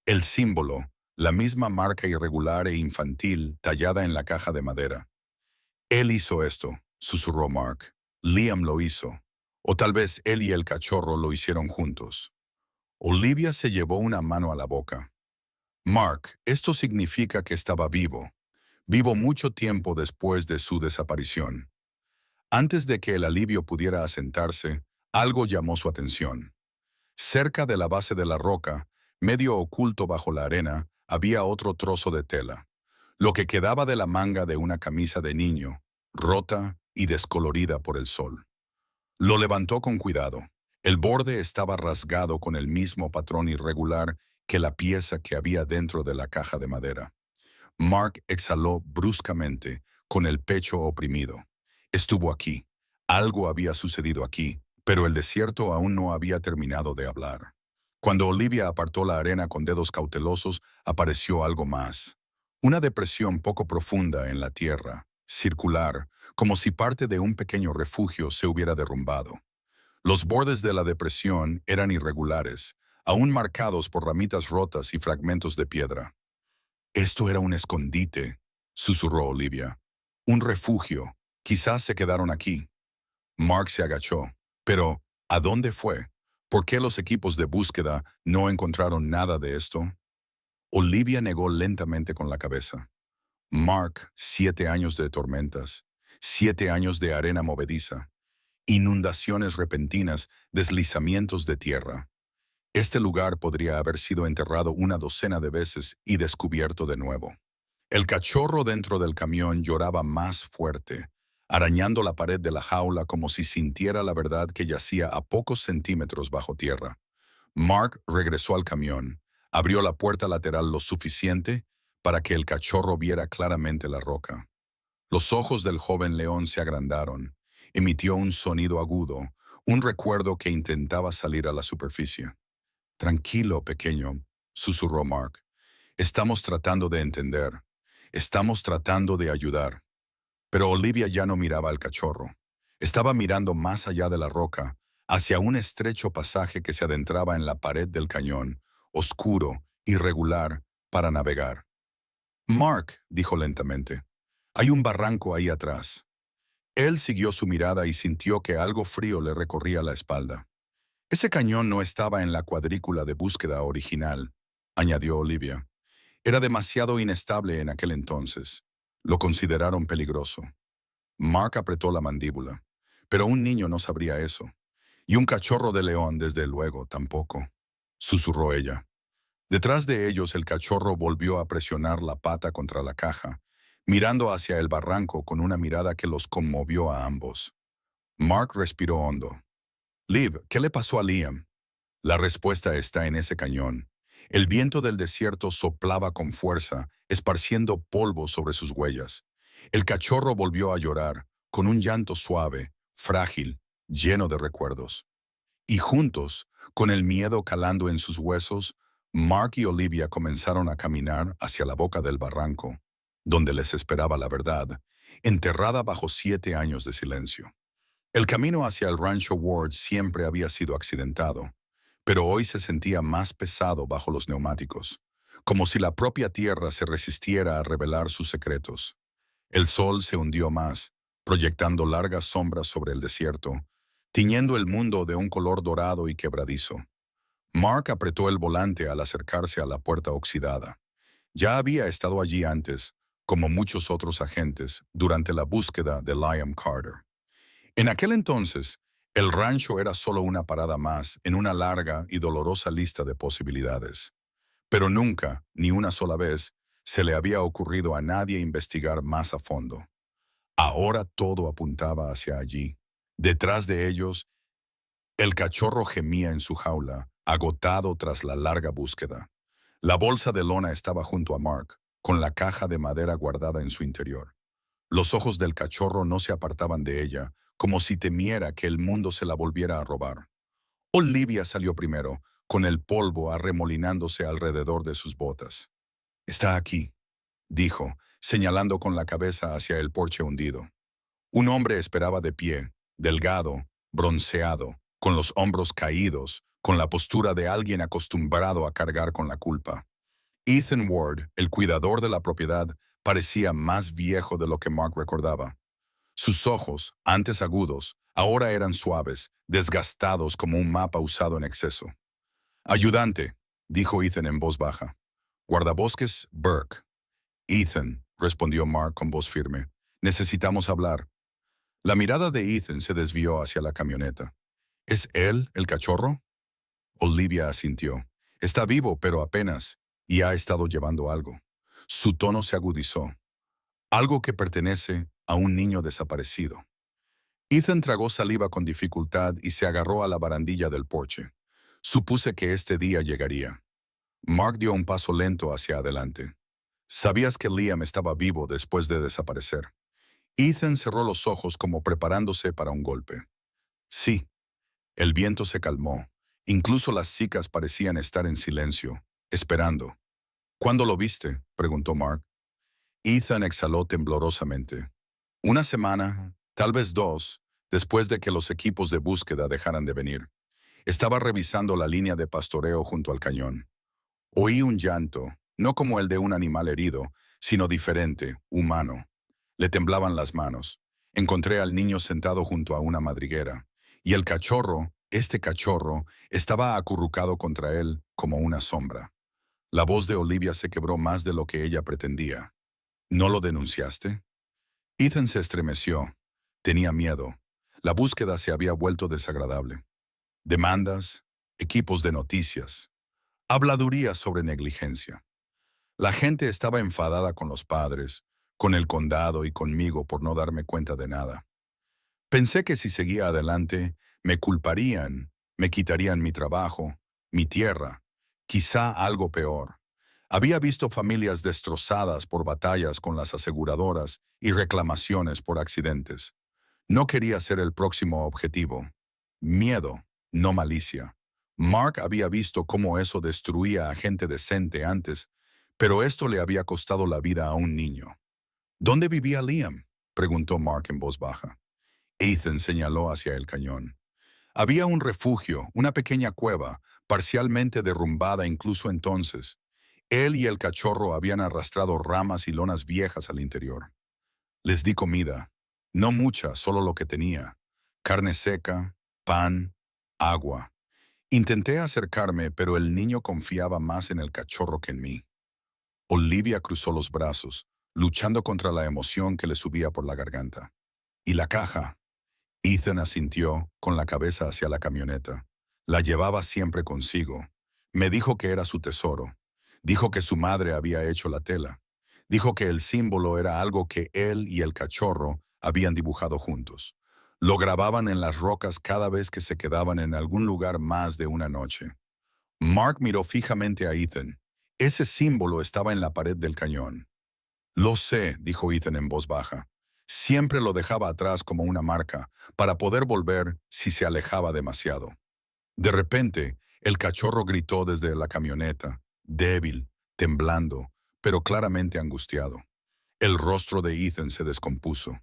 El símbolo, la misma marca irregular e infantil tallada en la caja de madera. Él hizo esto, susurró Mark. Liam lo hizo. O tal vez él y el cachorro lo hicieron juntos. Olivia se llevó una mano a la boca. Mark, esto significa que estaba vivo. Vivo mucho tiempo después de su desaparición. Antes de que el alivio pudiera asentarse, algo llamó su atención. Cerca de la base de la roca, medio oculto bajo la arena, había otro trozo de tela. Lo que quedaba de la manga de una camisa de niño, rota y descolorida por el sol. Lo levantó con cuidado. El borde estaba rasgado con el mismo patrón irregular que la pieza que había dentro de la caja de madera. Mark exhaló bruscamente, con el pecho oprimido. Estuvo aquí. Algo había sucedido aquí, pero el desierto aún no había terminado de hablar. Cuando Olivia apartó la arena con dedos cautelosos, apareció algo más. Una depresión poco profunda en la tierra, circular, como si parte de un pequeño refugio se hubiera derrumbado. Los bordes de la depresión eran irregulares, aún marcados por ramitas rotas y fragmentos de piedra. Esto era un escondite, susurró Olivia. Un refugio. Quizás se quedaron aquí. Mark se agachó. Pero, ¿a dónde fue? ¿Por qué los equipos de búsqueda no encontraron nada de esto? Olivia negó lentamente con la cabeza. Mark, 7 años de tormentas, 7 años de arena movediza, inundaciones repentinas, deslizamientos de tierra. Este lugar podría haber sido enterrado una docena de veces y descubierto de nuevo. El cachorro dentro del camión lloraba más fuerte, arañando la pared de la jaula como si sintiera la verdad que yacía a pocos centímetros bajo tierra. Mark regresó al camión, abrió la puerta lateral lo suficiente para que el cachorro viera claramente la roca. Los ojos del joven león se agrandaron, emitió un sonido agudo, un recuerdo que intentaba salir a la superficie. Tranquilo, pequeño, susurró Mark. Estamos tratando de entender. Estamos tratando de ayudar. Pero Olivia ya no miraba al cachorro. Estaba mirando más allá de la roca, hacia un estrecho pasaje que se adentraba en la pared del cañón, oscuro, irregular, para navegar. Mark, dijo lentamente, hay un barranco ahí atrás. Él siguió su mirada y sintió que algo frío le recorría la espalda. Ese cañón no estaba en la cuadrícula de búsqueda original, añadió Olivia. Era demasiado inestable en aquel entonces. Lo consideraron peligroso. Mark apretó la mandíbula. Pero un niño no sabría eso. Y un cachorro de león, desde luego, tampoco. Susurró ella. Detrás de ellos el cachorro volvió a presionar la pata contra la caja, mirando hacia el barranco con una mirada que los conmovió a ambos. Mark respiró hondo. Liv, ¿qué le pasó a Liam? La respuesta está en ese cañón. El viento del desierto soplaba con fuerza, esparciendo polvo sobre sus huellas. El cachorro volvió a llorar, con un llanto suave, frágil, lleno de recuerdos. Y juntos, con el miedo calando en sus huesos, Mark y Olivia comenzaron a caminar hacia la boca del barranco, donde les esperaba la verdad, enterrada bajo 7 años de silencio. El camino hacia el rancho Ward siempre había sido accidentado, pero hoy se sentía más pesado bajo los neumáticos, como si la propia tierra se resistiera a revelar sus secretos. El sol se hundió más, proyectando largas sombras sobre el desierto, tiñendo el mundo de un color dorado y quebradizo. Mark apretó el volante al acercarse a la puerta oxidada. Ya había estado allí antes, como muchos otros agentes, durante la búsqueda de Liam Carter. En aquel entonces, el rancho era solo una parada más en una larga y dolorosa lista de posibilidades. Pero nunca, ni una sola vez, se le había ocurrido a nadie investigar más a fondo. Ahora todo apuntaba hacia allí. Detrás de ellos, el cachorro gemía en su jaula, agotado tras la larga búsqueda. La bolsa de lona estaba junto a Mark, con la caja de madera guardada en su interior. Los ojos del cachorro no se apartaban de ella, como si temiera que el mundo se la volviera a robar. Olivia salió primero, con el polvo arremolinándose alrededor de sus botas. «Está aquí», dijo, señalando con la cabeza hacia el porche hundido. Un hombre esperaba de pie, delgado, bronceado, con los hombros caídos, con la postura de alguien acostumbrado a cargar con la culpa. Ethan Ward, el cuidador de la propiedad, parecía más viejo de lo que Mark recordaba. Sus ojos, antes agudos, ahora eran suaves, desgastados como un mapa usado en exceso. «Ayudante», dijo Ethan en voz baja. «Guardabosques, Burke». «Ethan», respondió Mark con voz firme. «Necesitamos hablar». La mirada de Ethan se desvió hacia la camioneta. «¿Es él, el cachorro?» Olivia asintió. «Está vivo, pero apenas, y ha estado llevando algo». Su tono se agudizó. «Algo que pertenece a un niño desaparecido». Ethan tragó saliva con dificultad y se agarró a la barandilla del porche. Supuse que este día llegaría. Mark dio un paso lento hacia adelante. «¿Sabías que Liam estaba vivo después de desaparecer?» Ethan cerró los ojos como preparándose para un golpe. «Sí». El viento se calmó. Incluso las cicas parecían estar en silencio, esperando. «¿Cuándo lo viste?», preguntó Mark. Ethan exhaló temblorosamente. «Una semana, tal vez 2, después de que los equipos de búsqueda dejaran de venir. Estaba revisando la línea de pastoreo junto al cañón. Oí un llanto, no como el de un animal herido, sino diferente, humano. Le temblaban las manos. Encontré al niño sentado junto a una madriguera. Y el cachorro, este cachorro, estaba acurrucado contra él como una sombra». La voz de Olivia se quebró más de lo que ella pretendía. «¿No lo denunciaste?» Ethan se estremeció. Tenía miedo. La búsqueda se había vuelto desagradable. Demandas, equipos de noticias, habladurías sobre negligencia. La gente estaba enfadada con los padres, con el condado y conmigo por no darme cuenta de nada. Pensé que si seguía adelante, me culparían, me quitarían mi trabajo, mi tierra, quizá algo peor. Había visto familias destrozadas por batallas con las aseguradoras y reclamaciones por accidentes. No quería ser el próximo objetivo. Miedo, no malicia. Mark había visto cómo eso destruía a gente decente antes, pero esto le había costado la vida a un niño. «¿Dónde vivía Liam?», preguntó Mark en voz baja. Ethan señaló hacia el cañón. Había un refugio, una pequeña cueva, parcialmente derrumbada incluso entonces. Él y el cachorro habían arrastrado ramas y lonas viejas al interior. Les di comida. No mucha, solo lo que tenía. Carne seca, pan, agua. Intenté acercarme, pero el niño confiaba más en el cachorro que en mí. Olivia cruzó los brazos, luchando contra la emoción que le subía por la garganta. «¿Y la caja?». Ethan asintió, con la cabeza hacia la camioneta. La llevaba siempre consigo. Me dijo que era su tesoro. Dijo que su madre había hecho la tela. Dijo que el símbolo era algo que él y el cachorro habían dibujado juntos. Lo grababan en las rocas cada vez que se quedaban en algún lugar más de una noche. Mark miró fijamente a Ethan. Ese símbolo estaba en la pared del cañón. «Lo sé», dijo Ethan en voz baja. «Siempre lo dejaba atrás como una marca, para poder volver si se alejaba demasiado». De repente, el cachorro gritó desde la camioneta, débil, temblando, pero claramente angustiado. El rostro de Ethan se descompuso.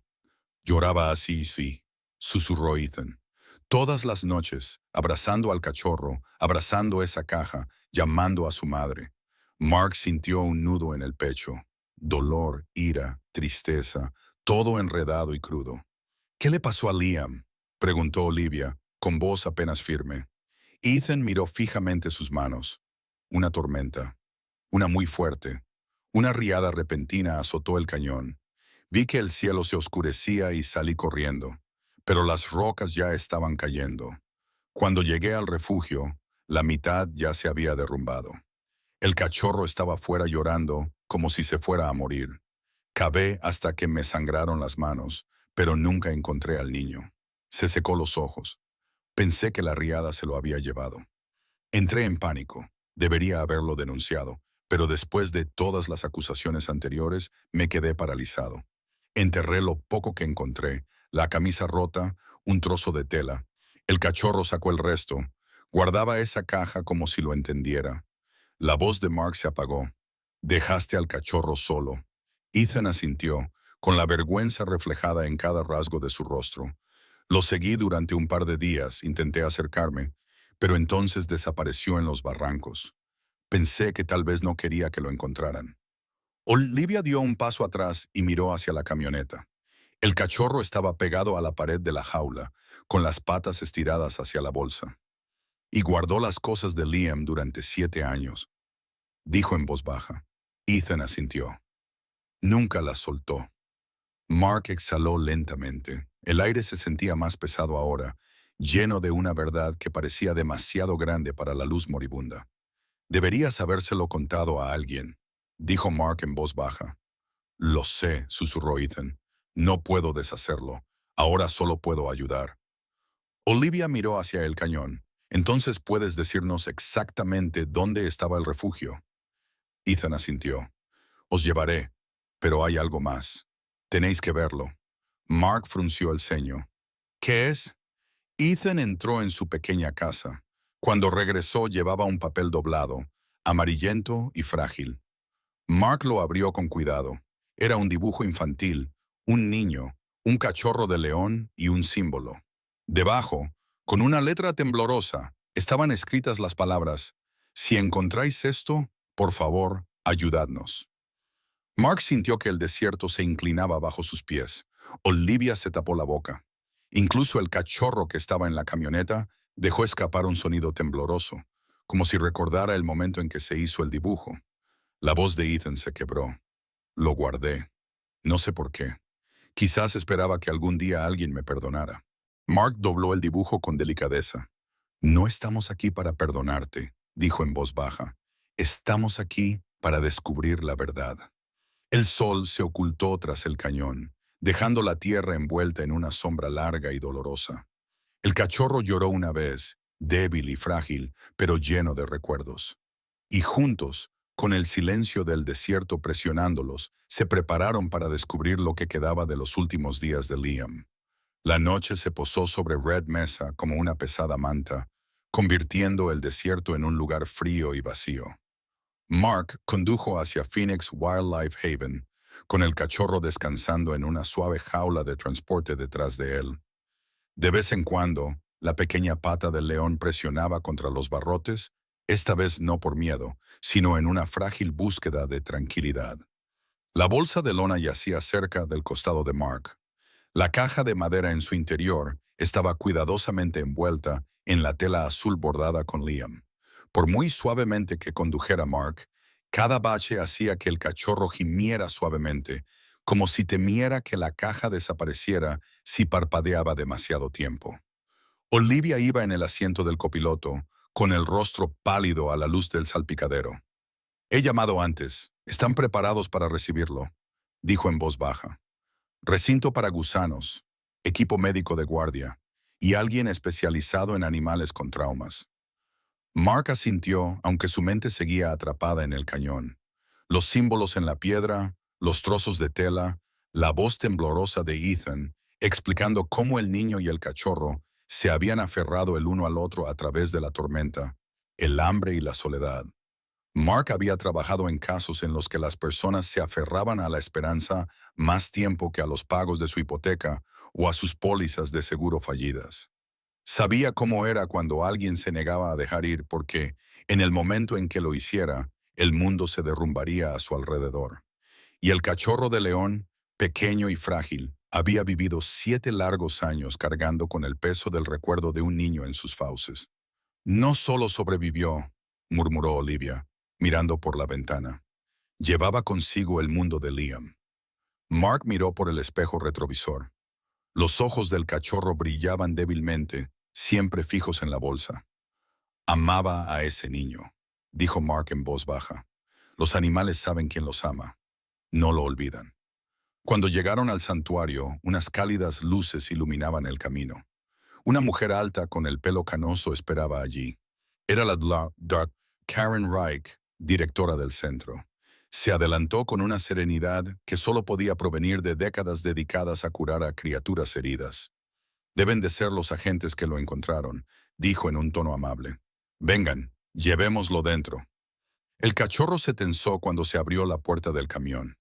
«Lloraba así, sí», susurró Ethan. «Todas las noches, abrazando al cachorro, abrazando esa caja, llamando a su madre». Mark sintió un nudo en el pecho. Dolor, ira, tristeza, todo enredado y crudo. «¿Qué le pasó a Liam?», preguntó Olivia, con voz apenas firme. Ethan miró fijamente sus manos. Una tormenta. Una muy fuerte. Una riada repentina azotó el cañón. Vi que el cielo se oscurecía y salí corriendo, pero las rocas ya estaban cayendo. Cuando llegué al refugio, la mitad ya se había derrumbado. El cachorro estaba fuera llorando, como si se fuera a morir. Cavé hasta que me sangraron las manos, pero nunca encontré al niño. Se secó los ojos. Pensé que la riada se lo había llevado. Entré en pánico. Debería haberlo denunciado, pero después de todas las acusaciones anteriores, me quedé paralizado. Enterré lo poco que encontré, la camisa rota, un trozo de tela. El cachorro sacó el resto. Guardaba esa caja como si lo entendiera. La voz de Mark se apagó. «Dejaste al cachorro solo». Ethan asintió, con la vergüenza reflejada en cada rasgo de su rostro. Lo seguí durante un par de días, intenté acercarme, pero entonces desapareció en los barrancos. Pensé que tal vez no quería que lo encontraran. Olivia dio un paso atrás y miró hacia la camioneta. El cachorro estaba pegado a la pared de la jaula, con las patas estiradas hacia la bolsa. Y guardó las cosas de Liam durante 7 años, dijo en voz baja. Ethan asintió. Nunca las soltó. Mark exhaló lentamente. El aire se sentía más pesado ahora, lleno de una verdad que parecía demasiado grande para la luz moribunda. Deberías habérselo contado a alguien, dijo Mark en voz baja. Lo sé, susurró Ethan. No puedo deshacerlo. Ahora solo puedo ayudar. Olivia miró hacia el cañón. Entonces puedes decirnos exactamente dónde estaba el refugio. Ethan asintió. Os llevaré, pero hay algo más. Tenéis que verlo. Mark frunció el ceño. ¿Qué es? Ethan entró en su pequeña casa. Cuando regresó llevaba un papel doblado, amarillento y frágil. Mark lo abrió con cuidado. Era un dibujo infantil, un niño, un cachorro de león y un símbolo. Debajo, con una letra temblorosa, estaban escritas las palabras: «Si encontráis esto, por favor, ayudadnos». Mark sintió que el desierto se inclinaba bajo sus pies. Olivia se tapó la boca. Incluso el cachorro que estaba en la camioneta dejó escapar un sonido tembloroso, como si recordara el momento en que se hizo el dibujo. La voz de Ethan se quebró. Lo guardé. No sé por qué. Quizás esperaba que algún día alguien me perdonara. Mark dobló el dibujo con delicadeza. No estamos aquí para perdonarte, dijo en voz baja. Estamos aquí para descubrir la verdad. El sol se ocultó tras el cañón, dejando la tierra envuelta en una sombra larga y dolorosa. El cachorro lloró una vez, débil y frágil, pero lleno de recuerdos. Y juntos, con el silencio del desierto presionándolos, se prepararon para descubrir lo que quedaba de los últimos días de Liam. La noche se posó sobre Red Mesa como una pesada manta, convirtiendo el desierto en un lugar frío y vacío. Mark condujo hacia Phoenix Wildlife Haven, con el cachorro descansando en una suave jaula de transporte detrás de él. De vez en cuando, la pequeña pata del león presionaba contra los barrotes, esta vez no por miedo, sino en una frágil búsqueda de tranquilidad. La bolsa de lona yacía cerca del costado de Mark. La caja de madera en su interior estaba cuidadosamente envuelta en la tela azul bordada con Liam. Por muy suavemente que condujera Mark, cada bache hacía que el cachorro gimiera suavemente, como si temiera que la caja desapareciera si parpadeaba demasiado tiempo. Olivia iba en el asiento del copiloto, con el rostro pálido a la luz del salpicadero. «He llamado antes. Están preparados para recibirlo», dijo en voz baja. «Recinto para gusanos, equipo médico de guardia y alguien especializado en animales con traumas». Mark asintió, aunque su mente seguía atrapada en el cañón. Los símbolos en la piedra, los trozos de tela, la voz temblorosa de Ethan, explicando cómo el niño y el cachorro se habían aferrado el uno al otro a través de la tormenta, el hambre y la soledad. Mark había trabajado en casos en los que las personas se aferraban a la esperanza más tiempo que a los pagos de su hipoteca o a sus pólizas de seguro fallidas. Sabía cómo era cuando alguien se negaba a dejar ir porque, en el momento en que lo hiciera, el mundo se derrumbaría a su alrededor. Y el cachorro de león, pequeño y frágil, había vivido 7 largos años cargando con el peso del recuerdo de un niño en sus fauces. «No solo sobrevivió», murmuró Olivia, mirando por la ventana. «Llevaba consigo el mundo de Liam». Mark miró por el espejo retrovisor. Los ojos del cachorro brillaban débilmente, siempre fijos en la bolsa. «Amaba a ese niño», dijo Mark en voz baja. «Los animales saben quién los ama. No lo olvidan». Cuando llegaron al santuario, unas cálidas luces iluminaban el camino. Una mujer alta con el pelo canoso esperaba allí. Era la Dr. Karen Reich, directora del centro. Se adelantó con una serenidad que solo podía provenir de décadas dedicadas a curar a criaturas heridas. «Deben de ser los agentes que lo encontraron», dijo en un tono amable. «Vengan, llevémoslo dentro». El cachorro se tensó cuando se abrió la puerta del camión.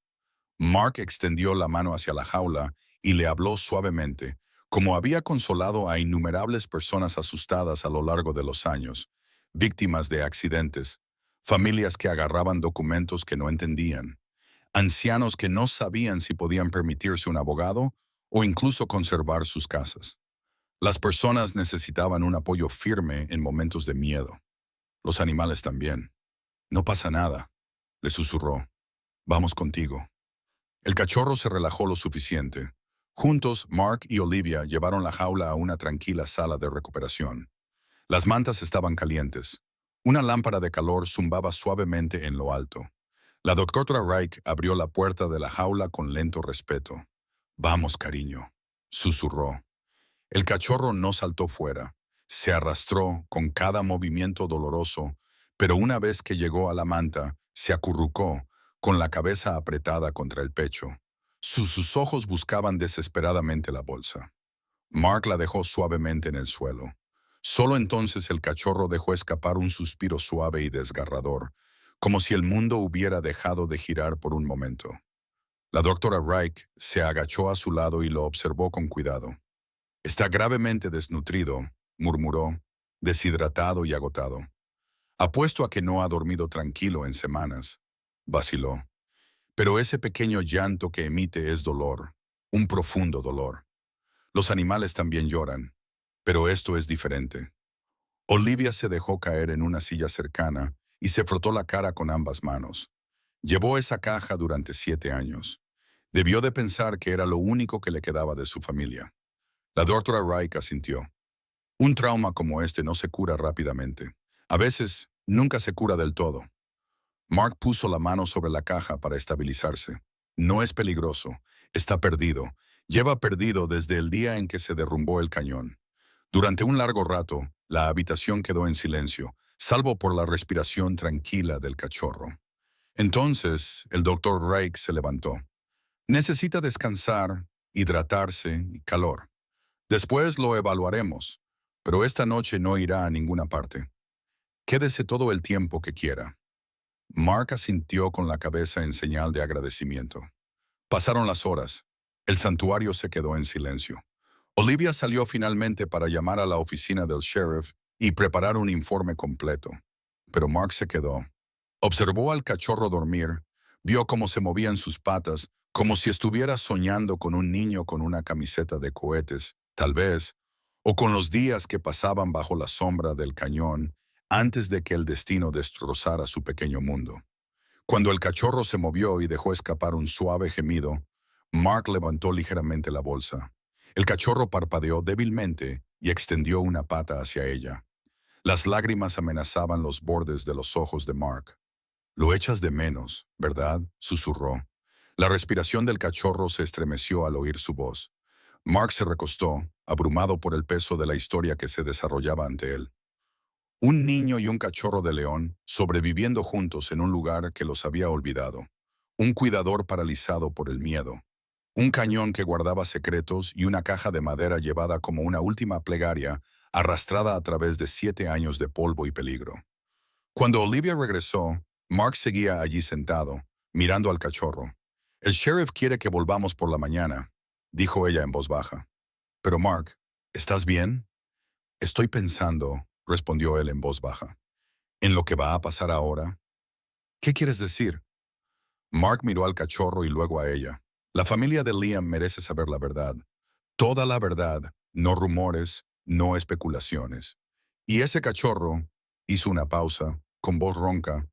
Mark extendió la mano hacia la jaula y le habló suavemente, Como había consolado a innumerables personas asustadas a lo largo de los años, víctimas de accidentes, familias que agarraban documentos que no entendían, ancianos que no sabían si podían permitirse un abogado o incluso conservar sus casas. Las personas necesitaban un apoyo firme en momentos de miedo. Los animales también. No pasa nada, le susurró. Vamos contigo. El cachorro se relajó lo suficiente. Juntos, Mark y Olivia llevaron la jaula a una tranquila sala de recuperación. Las mantas estaban calientes. Una lámpara de calor zumbaba suavemente en lo alto. La doctora Reich abrió la puerta de la jaula con lento respeto. Vamos, cariño, susurró. El cachorro no saltó fuera. Se arrastró con cada movimiento doloroso, pero una vez que llegó a la manta, se acurrucó, con la cabeza apretada contra el pecho. Sus ojos buscaban desesperadamente la bolsa. Mark la dejó suavemente en el suelo. Solo entonces el cachorro dejó escapar un suspiro suave y desgarrador, como si el mundo hubiera dejado de girar por un momento. La doctora Reich se agachó a su lado y lo observó con cuidado. Está gravemente desnutrido, murmuró, deshidratado y agotado. Apuesto a que no ha dormido tranquilo en semanas, vaciló. Pero ese pequeño llanto que emite es dolor, un profundo dolor. Los animales también lloran, pero esto es diferente. Olivia se dejó caer en una silla cercana y se frotó la cara con ambas manos. Llevó esa caja durante 7 años. Debió de pensar que era lo único que le quedaba de su familia. La doctora Reich asintió. Un trauma como este no se cura rápidamente. A veces, nunca se cura del todo. Mark puso la mano sobre la caja para estabilizarse. No es peligroso. Está perdido. Lleva perdido desde el día en que se derrumbó el cañón. Durante un largo rato, la habitación quedó en silencio, salvo por la respiración tranquila del cachorro. Entonces, el doctor Reich se levantó. Necesita descansar, hidratarse y calor. Después lo evaluaremos, pero esta noche no irá a ninguna parte. Quédese todo el tiempo que quiera. Mark asintió con la cabeza en señal de agradecimiento. Pasaron las horas. El santuario se quedó en silencio. Olivia salió finalmente para llamar a la oficina del sheriff y preparar un informe completo. Pero Mark se quedó. Observó al cachorro dormir, vio cómo se movían sus patas, como si estuviera soñando con un niño con una camiseta de cohetes, tal vez, o con los días que pasaban bajo la sombra del cañón antes de que el destino destrozara su pequeño mundo. Cuando el cachorro se movió y dejó escapar un suave gemido, Mark levantó ligeramente la bolsa. El cachorro parpadeó débilmente y extendió una pata hacia ella. Las lágrimas amenazaban los bordes de los ojos de Mark. «Lo echas de menos, ¿verdad?», susurró. La respiración del cachorro se estremeció al oír su voz. Mark se recostó, abrumado por el peso de la historia que se desarrollaba ante él. Un niño y un cachorro de león sobreviviendo juntos en un lugar que los había olvidado. Un cuidador paralizado por el miedo. Un cañón que guardaba secretos y una caja de madera llevada como una última plegaria, arrastrada a través de 7 años de polvo y peligro. Cuando Olivia regresó, Mark seguía allí sentado, mirando al cachorro. «El sheriff quiere que volvamos por la mañana», dijo ella en voz baja. «Pero Mark, ¿estás bien?» «Estoy pensando», respondió él en voz baja, «en lo que va a pasar ahora». «¿Qué quieres decir?» Mark miró al cachorro y luego a ella. «La familia de Liam merece saber la verdad. Toda la verdad, no rumores, no especulaciones. Y ese cachorro», hizo una pausa, con voz ronca,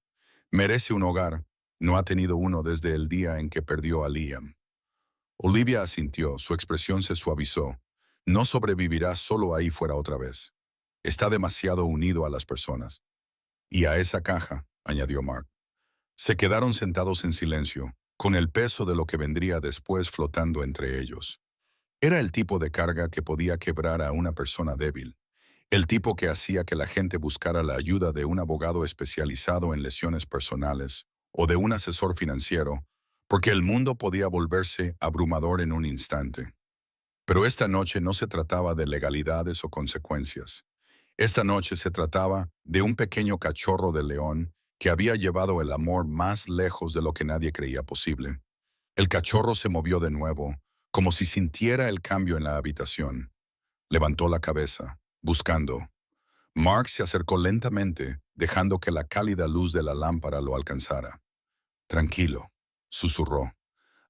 «merece un hogar. No ha tenido uno desde el día en que perdió a Liam». Olivia asintió, su expresión se suavizó. «No sobrevivirá solo ahí fuera otra vez. Está demasiado unido a las personas». «Y a esa caja», añadió Mark. Se quedaron sentados en silencio, con el peso de lo que vendría después flotando entre ellos. Era el tipo de carga que podía quebrar a una persona débil. El tipo que hacía que la gente buscara la ayuda de un abogado especializado en lesiones personales o de un asesor financiero, porque el mundo podía volverse abrumador en un instante. Pero esta noche no se trataba de legalidades o consecuencias. Esta noche se trataba de un pequeño cachorro de león que había llevado el amor más lejos de lo que nadie creía posible. El cachorro se movió de nuevo, como si sintiera el cambio en la habitación. Levantó la cabeza, buscando. Mark se acercó lentamente, dejando que la cálida luz de la lámpara lo alcanzara. Tranquilo, susurró.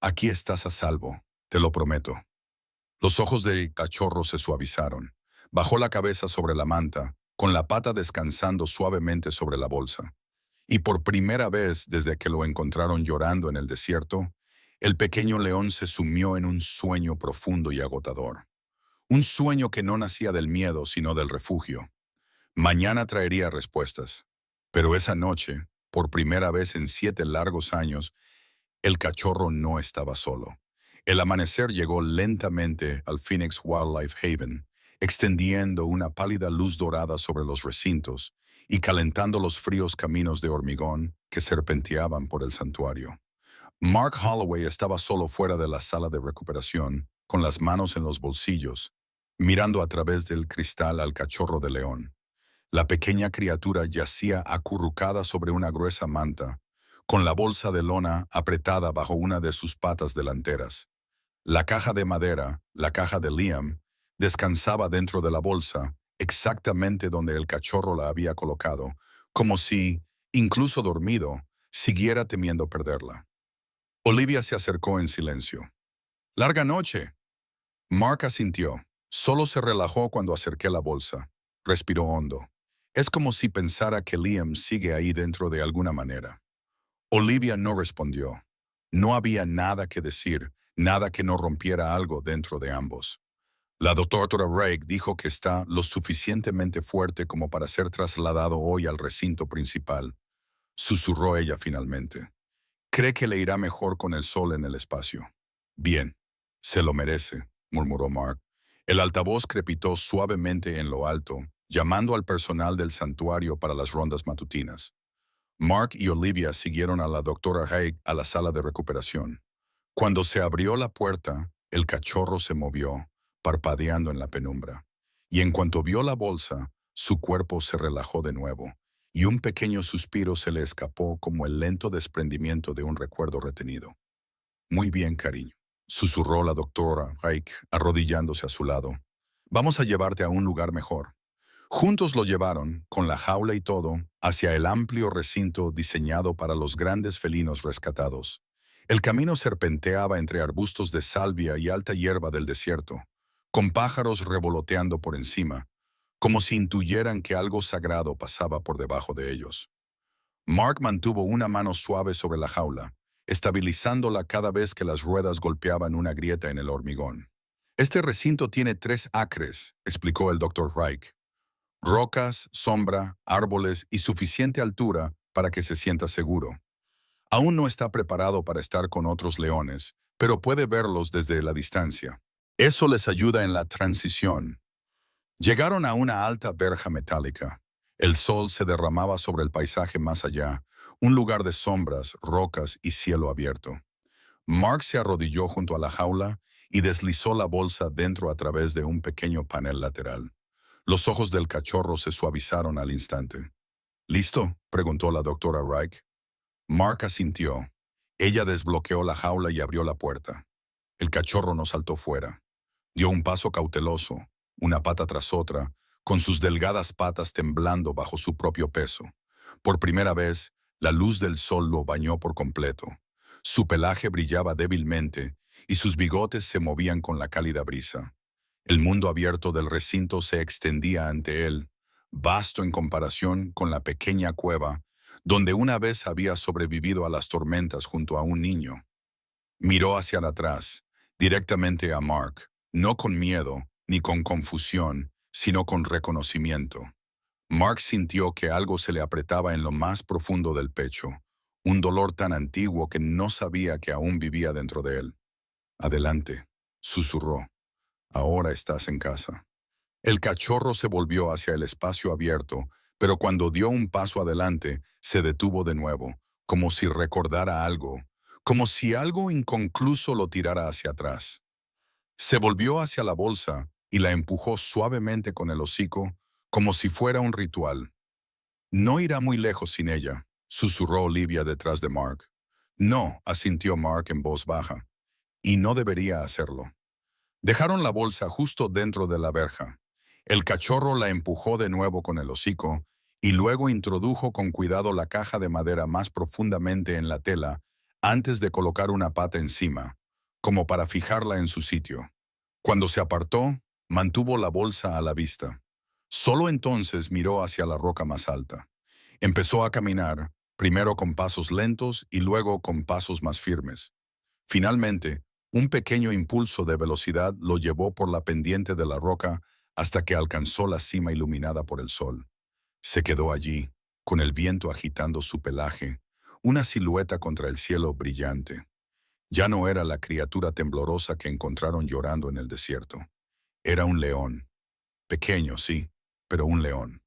Aquí estás a salvo, te lo prometo. Los ojos del cachorro se suavizaron. Bajó la cabeza sobre la manta, con la pata descansando suavemente sobre la bolsa. Y por primera vez desde que lo encontraron llorando en el desierto, el pequeño león se sumió en un sueño profundo y agotador. Un sueño que no nacía del miedo, sino del refugio. Mañana traería respuestas. Pero esa noche, por primera vez en 7 largos años, el cachorro no estaba solo. El amanecer llegó lentamente al Phoenix Wildlife Haven, extendiendo una pálida luz dorada sobre los recintos y calentando los fríos caminos de hormigón que serpenteaban por el santuario. Mark Holloway estaba solo fuera de la sala de recuperación, con las manos en los bolsillos, mirando a través del cristal al cachorro de león. La pequeña criatura yacía acurrucada sobre una gruesa manta, con la bolsa de lona apretada bajo una de sus patas delanteras. La caja de madera, la caja de Liam, descansaba dentro de la bolsa, exactamente donde el cachorro la había colocado, como si, incluso dormido, siguiera temiendo perderla. Olivia se acercó en silencio. «¡Larga noche!». Mark asintió. Solo se relajó cuando acerqué la bolsa. Respiró hondo. Es como si pensara que Liam sigue ahí dentro de alguna manera. Olivia no respondió. No había nada que decir, nada que no rompiera algo dentro de ambos. La doctora Rake dijo que está lo suficientemente fuerte como para ser trasladado hoy al recinto principal. Susurró ella finalmente. Cree que le irá mejor con el sol en el espacio. Bien, se lo merece, murmuró Mark. El altavoz crepitó suavemente en lo alto, llamando al personal del santuario para las rondas matutinas. Mark y Olivia siguieron a la doctora Haig a la sala de recuperación. Cuando se abrió la puerta, el cachorro se movió, parpadeando en la penumbra. Y en cuanto vio la bolsa, su cuerpo se relajó de nuevo, y un pequeño suspiro se le escapó como el lento desprendimiento de un recuerdo retenido. «Muy bien, cariño», susurró la doctora Haig, arrodillándose a su lado. «Vamos a llevarte a un lugar mejor». Juntos lo llevaron, con la jaula y todo, hacia el amplio recinto diseñado para los grandes felinos rescatados. El camino serpenteaba entre arbustos de salvia y alta hierba del desierto, con pájaros revoloteando por encima, como si intuyeran que algo sagrado pasaba por debajo de ellos. Mark mantuvo una mano suave sobre la jaula, estabilizándola cada vez que las ruedas golpeaban una grieta en el hormigón. «Este recinto tiene 3 acres», explicó el Dr. Reich. «Rocas, sombra, árboles y suficiente altura para que se sienta seguro. Aún no está preparado para estar con otros leones, pero puede verlos desde la distancia. Eso les ayuda en la transición». Llegaron a una alta verja metálica. El sol se derramaba sobre el paisaje más allá, un lugar de sombras, rocas y cielo abierto. Mark se arrodilló junto a la jaula y deslizó la bolsa dentro a través de un pequeño panel lateral. Los ojos del cachorro se suavizaron al instante. «¿Listo?», preguntó la doctora Reich. Mark asintió. Ella desbloqueó la jaula y abrió la puerta. El cachorro no saltó fuera. Dio un paso cauteloso, una pata tras otra, con sus delgadas patas temblando bajo su propio peso. Por primera vez, la luz del sol lo bañó por completo. Su pelaje brillaba débilmente y sus bigotes se movían con la cálida brisa. El mundo abierto del recinto se extendía ante él, vasto en comparación con la pequeña cueva, donde una vez había sobrevivido a las tormentas junto a un niño. Miró hacia atrás, directamente a Mark, no con miedo ni con confusión, sino con reconocimiento. Mark sintió que algo se le apretaba en lo más profundo del pecho, un dolor tan antiguo que no sabía que aún vivía dentro de él. «Adelante», susurró. «Ahora estás en casa». El cachorro se volvió hacia el espacio abierto, pero cuando dio un paso adelante, se detuvo de nuevo, como si recordara algo, como si algo inconcluso lo tirara hacia atrás. Se volvió hacia la bolsa y la empujó suavemente con el hocico, como si fuera un ritual. «No irá muy lejos sin ella», susurró Olivia detrás de Mark. «No», asintió Mark en voz baja. «Y no debería hacerlo». Dejaron la bolsa justo dentro de la verja. El cachorro la empujó de nuevo con el hocico y luego introdujo con cuidado la caja de madera más profundamente en la tela antes de colocar una pata encima, como para fijarla en su sitio. Cuando se apartó, mantuvo la bolsa a la vista. Solo entonces miró hacia la roca más alta. Empezó a caminar, primero con pasos lentos y luego con pasos más firmes. Finalmente, un pequeño impulso de velocidad lo llevó por la pendiente de la roca hasta que alcanzó la cima iluminada por el sol. Se quedó allí, con el viento agitando su pelaje, una silueta contra el cielo brillante. Ya no era la criatura temblorosa que encontraron llorando en el desierto. Era un león. Pequeño, sí, pero un león.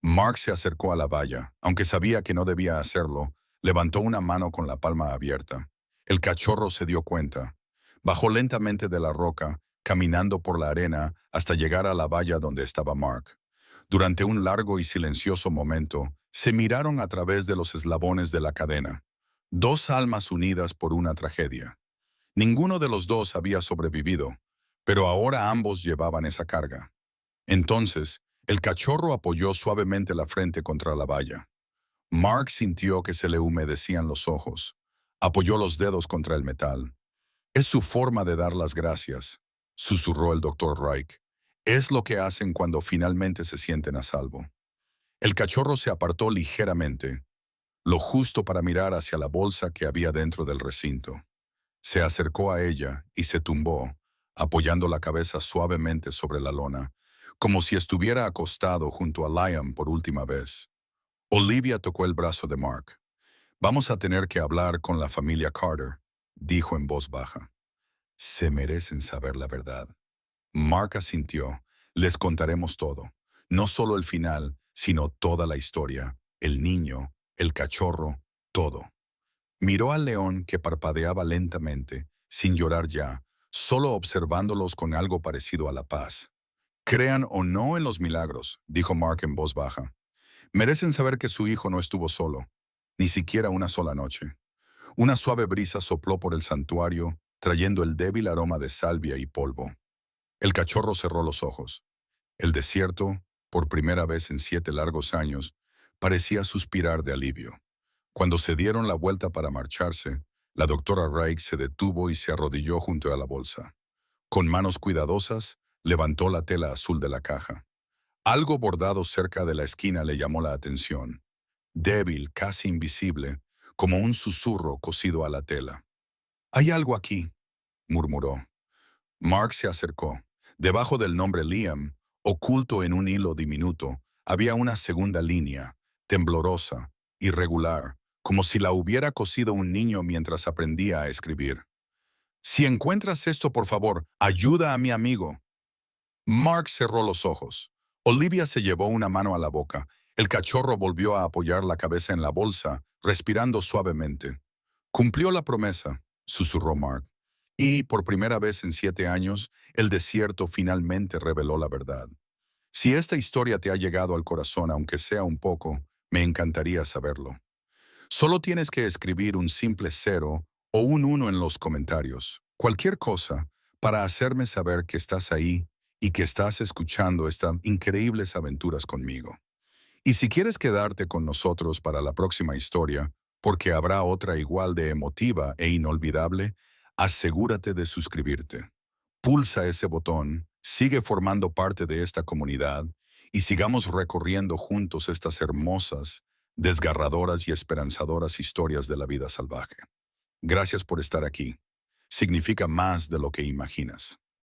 Mark se acercó a la valla, aunque sabía que no debía hacerlo, levantó una mano con la palma abierta. El cachorro se dio cuenta. Bajó lentamente de la roca, caminando por la arena hasta llegar a la valla donde estaba Mark. Durante un largo y silencioso momento, se miraron a través de los eslabones de la cadena. Dos almas unidas por una tragedia. Ninguno de los dos había sobrevivido, pero ahora ambos llevaban esa carga. Entonces, el cachorro apoyó suavemente la frente contra la valla. Mark sintió que se le humedecían los ojos. Apoyó los dedos contra el metal. Es su forma de dar las gracias, susurró el doctor Reich. Es lo que hacen cuando finalmente se sienten a salvo. El cachorro se apartó ligeramente, lo justo para mirar hacia la bolsa que había dentro del recinto. Se acercó a ella y se tumbó, apoyando la cabeza suavemente sobre la lona, como si estuviera acostado junto a Liam por última vez. Olivia tocó el brazo de Mark. «Vamos a tener que hablar con la familia Carter», dijo en voz baja. «Se merecen saber la verdad». Mark asintió. «Les contaremos todo. No solo el final, sino toda la historia. El niño, el cachorro, todo». Miró al león que parpadeaba lentamente, sin llorar ya, solo observándolos con algo parecido a la paz. «Crean o no en los milagros», dijo Mark en voz baja. «Merecen saber que su hijo no estuvo solo, ni siquiera una sola noche». Una suave brisa sopló por el santuario, trayendo el débil aroma de salvia y polvo. El cachorro cerró los ojos. El desierto, por primera vez en 7 largos años, parecía suspirar de alivio. Cuando se dieron la vuelta para marcharse, la doctora Reich se detuvo y se arrodilló junto a la bolsa. Con manos cuidadosas, levantó la tela azul de la caja. Algo bordado cerca de la esquina le llamó la atención. Débil, casi invisible, como un susurro cosido a la tela. «Hay algo aquí», murmuró. Mark se acercó. Debajo del nombre Liam, oculto en un hilo diminuto, había una segunda línea, temblorosa, irregular, como si la hubiera cosido un niño mientras aprendía a escribir. «Si encuentras esto, por favor, ayuda a mi amigo». Mark cerró los ojos. Olivia se llevó una mano a la boca. El cachorro volvió a apoyar la cabeza en la bolsa, respirando suavemente. «Cumplió la promesa», susurró Mark. Y, por primera vez en 7 años, el desierto finalmente reveló la verdad. Si esta historia te ha llegado al corazón, aunque sea un poco, me encantaría saberlo. Solo tienes que escribir un simple 0 o un 1 en los comentarios. Cualquier cosa para hacerme saber que estás ahí y que estás escuchando estas increíbles aventuras conmigo. Y si quieres quedarte con nosotros para la próxima historia, porque habrá otra igual de emotiva e inolvidable, asegúrate de suscribirte. Pulsa ese botón, sigue formando parte de esta comunidad y sigamos recorriendo juntos estas hermosas, desgarradoras y esperanzadoras historias de la vida salvaje. Gracias por estar aquí. Significa más de lo que imaginas.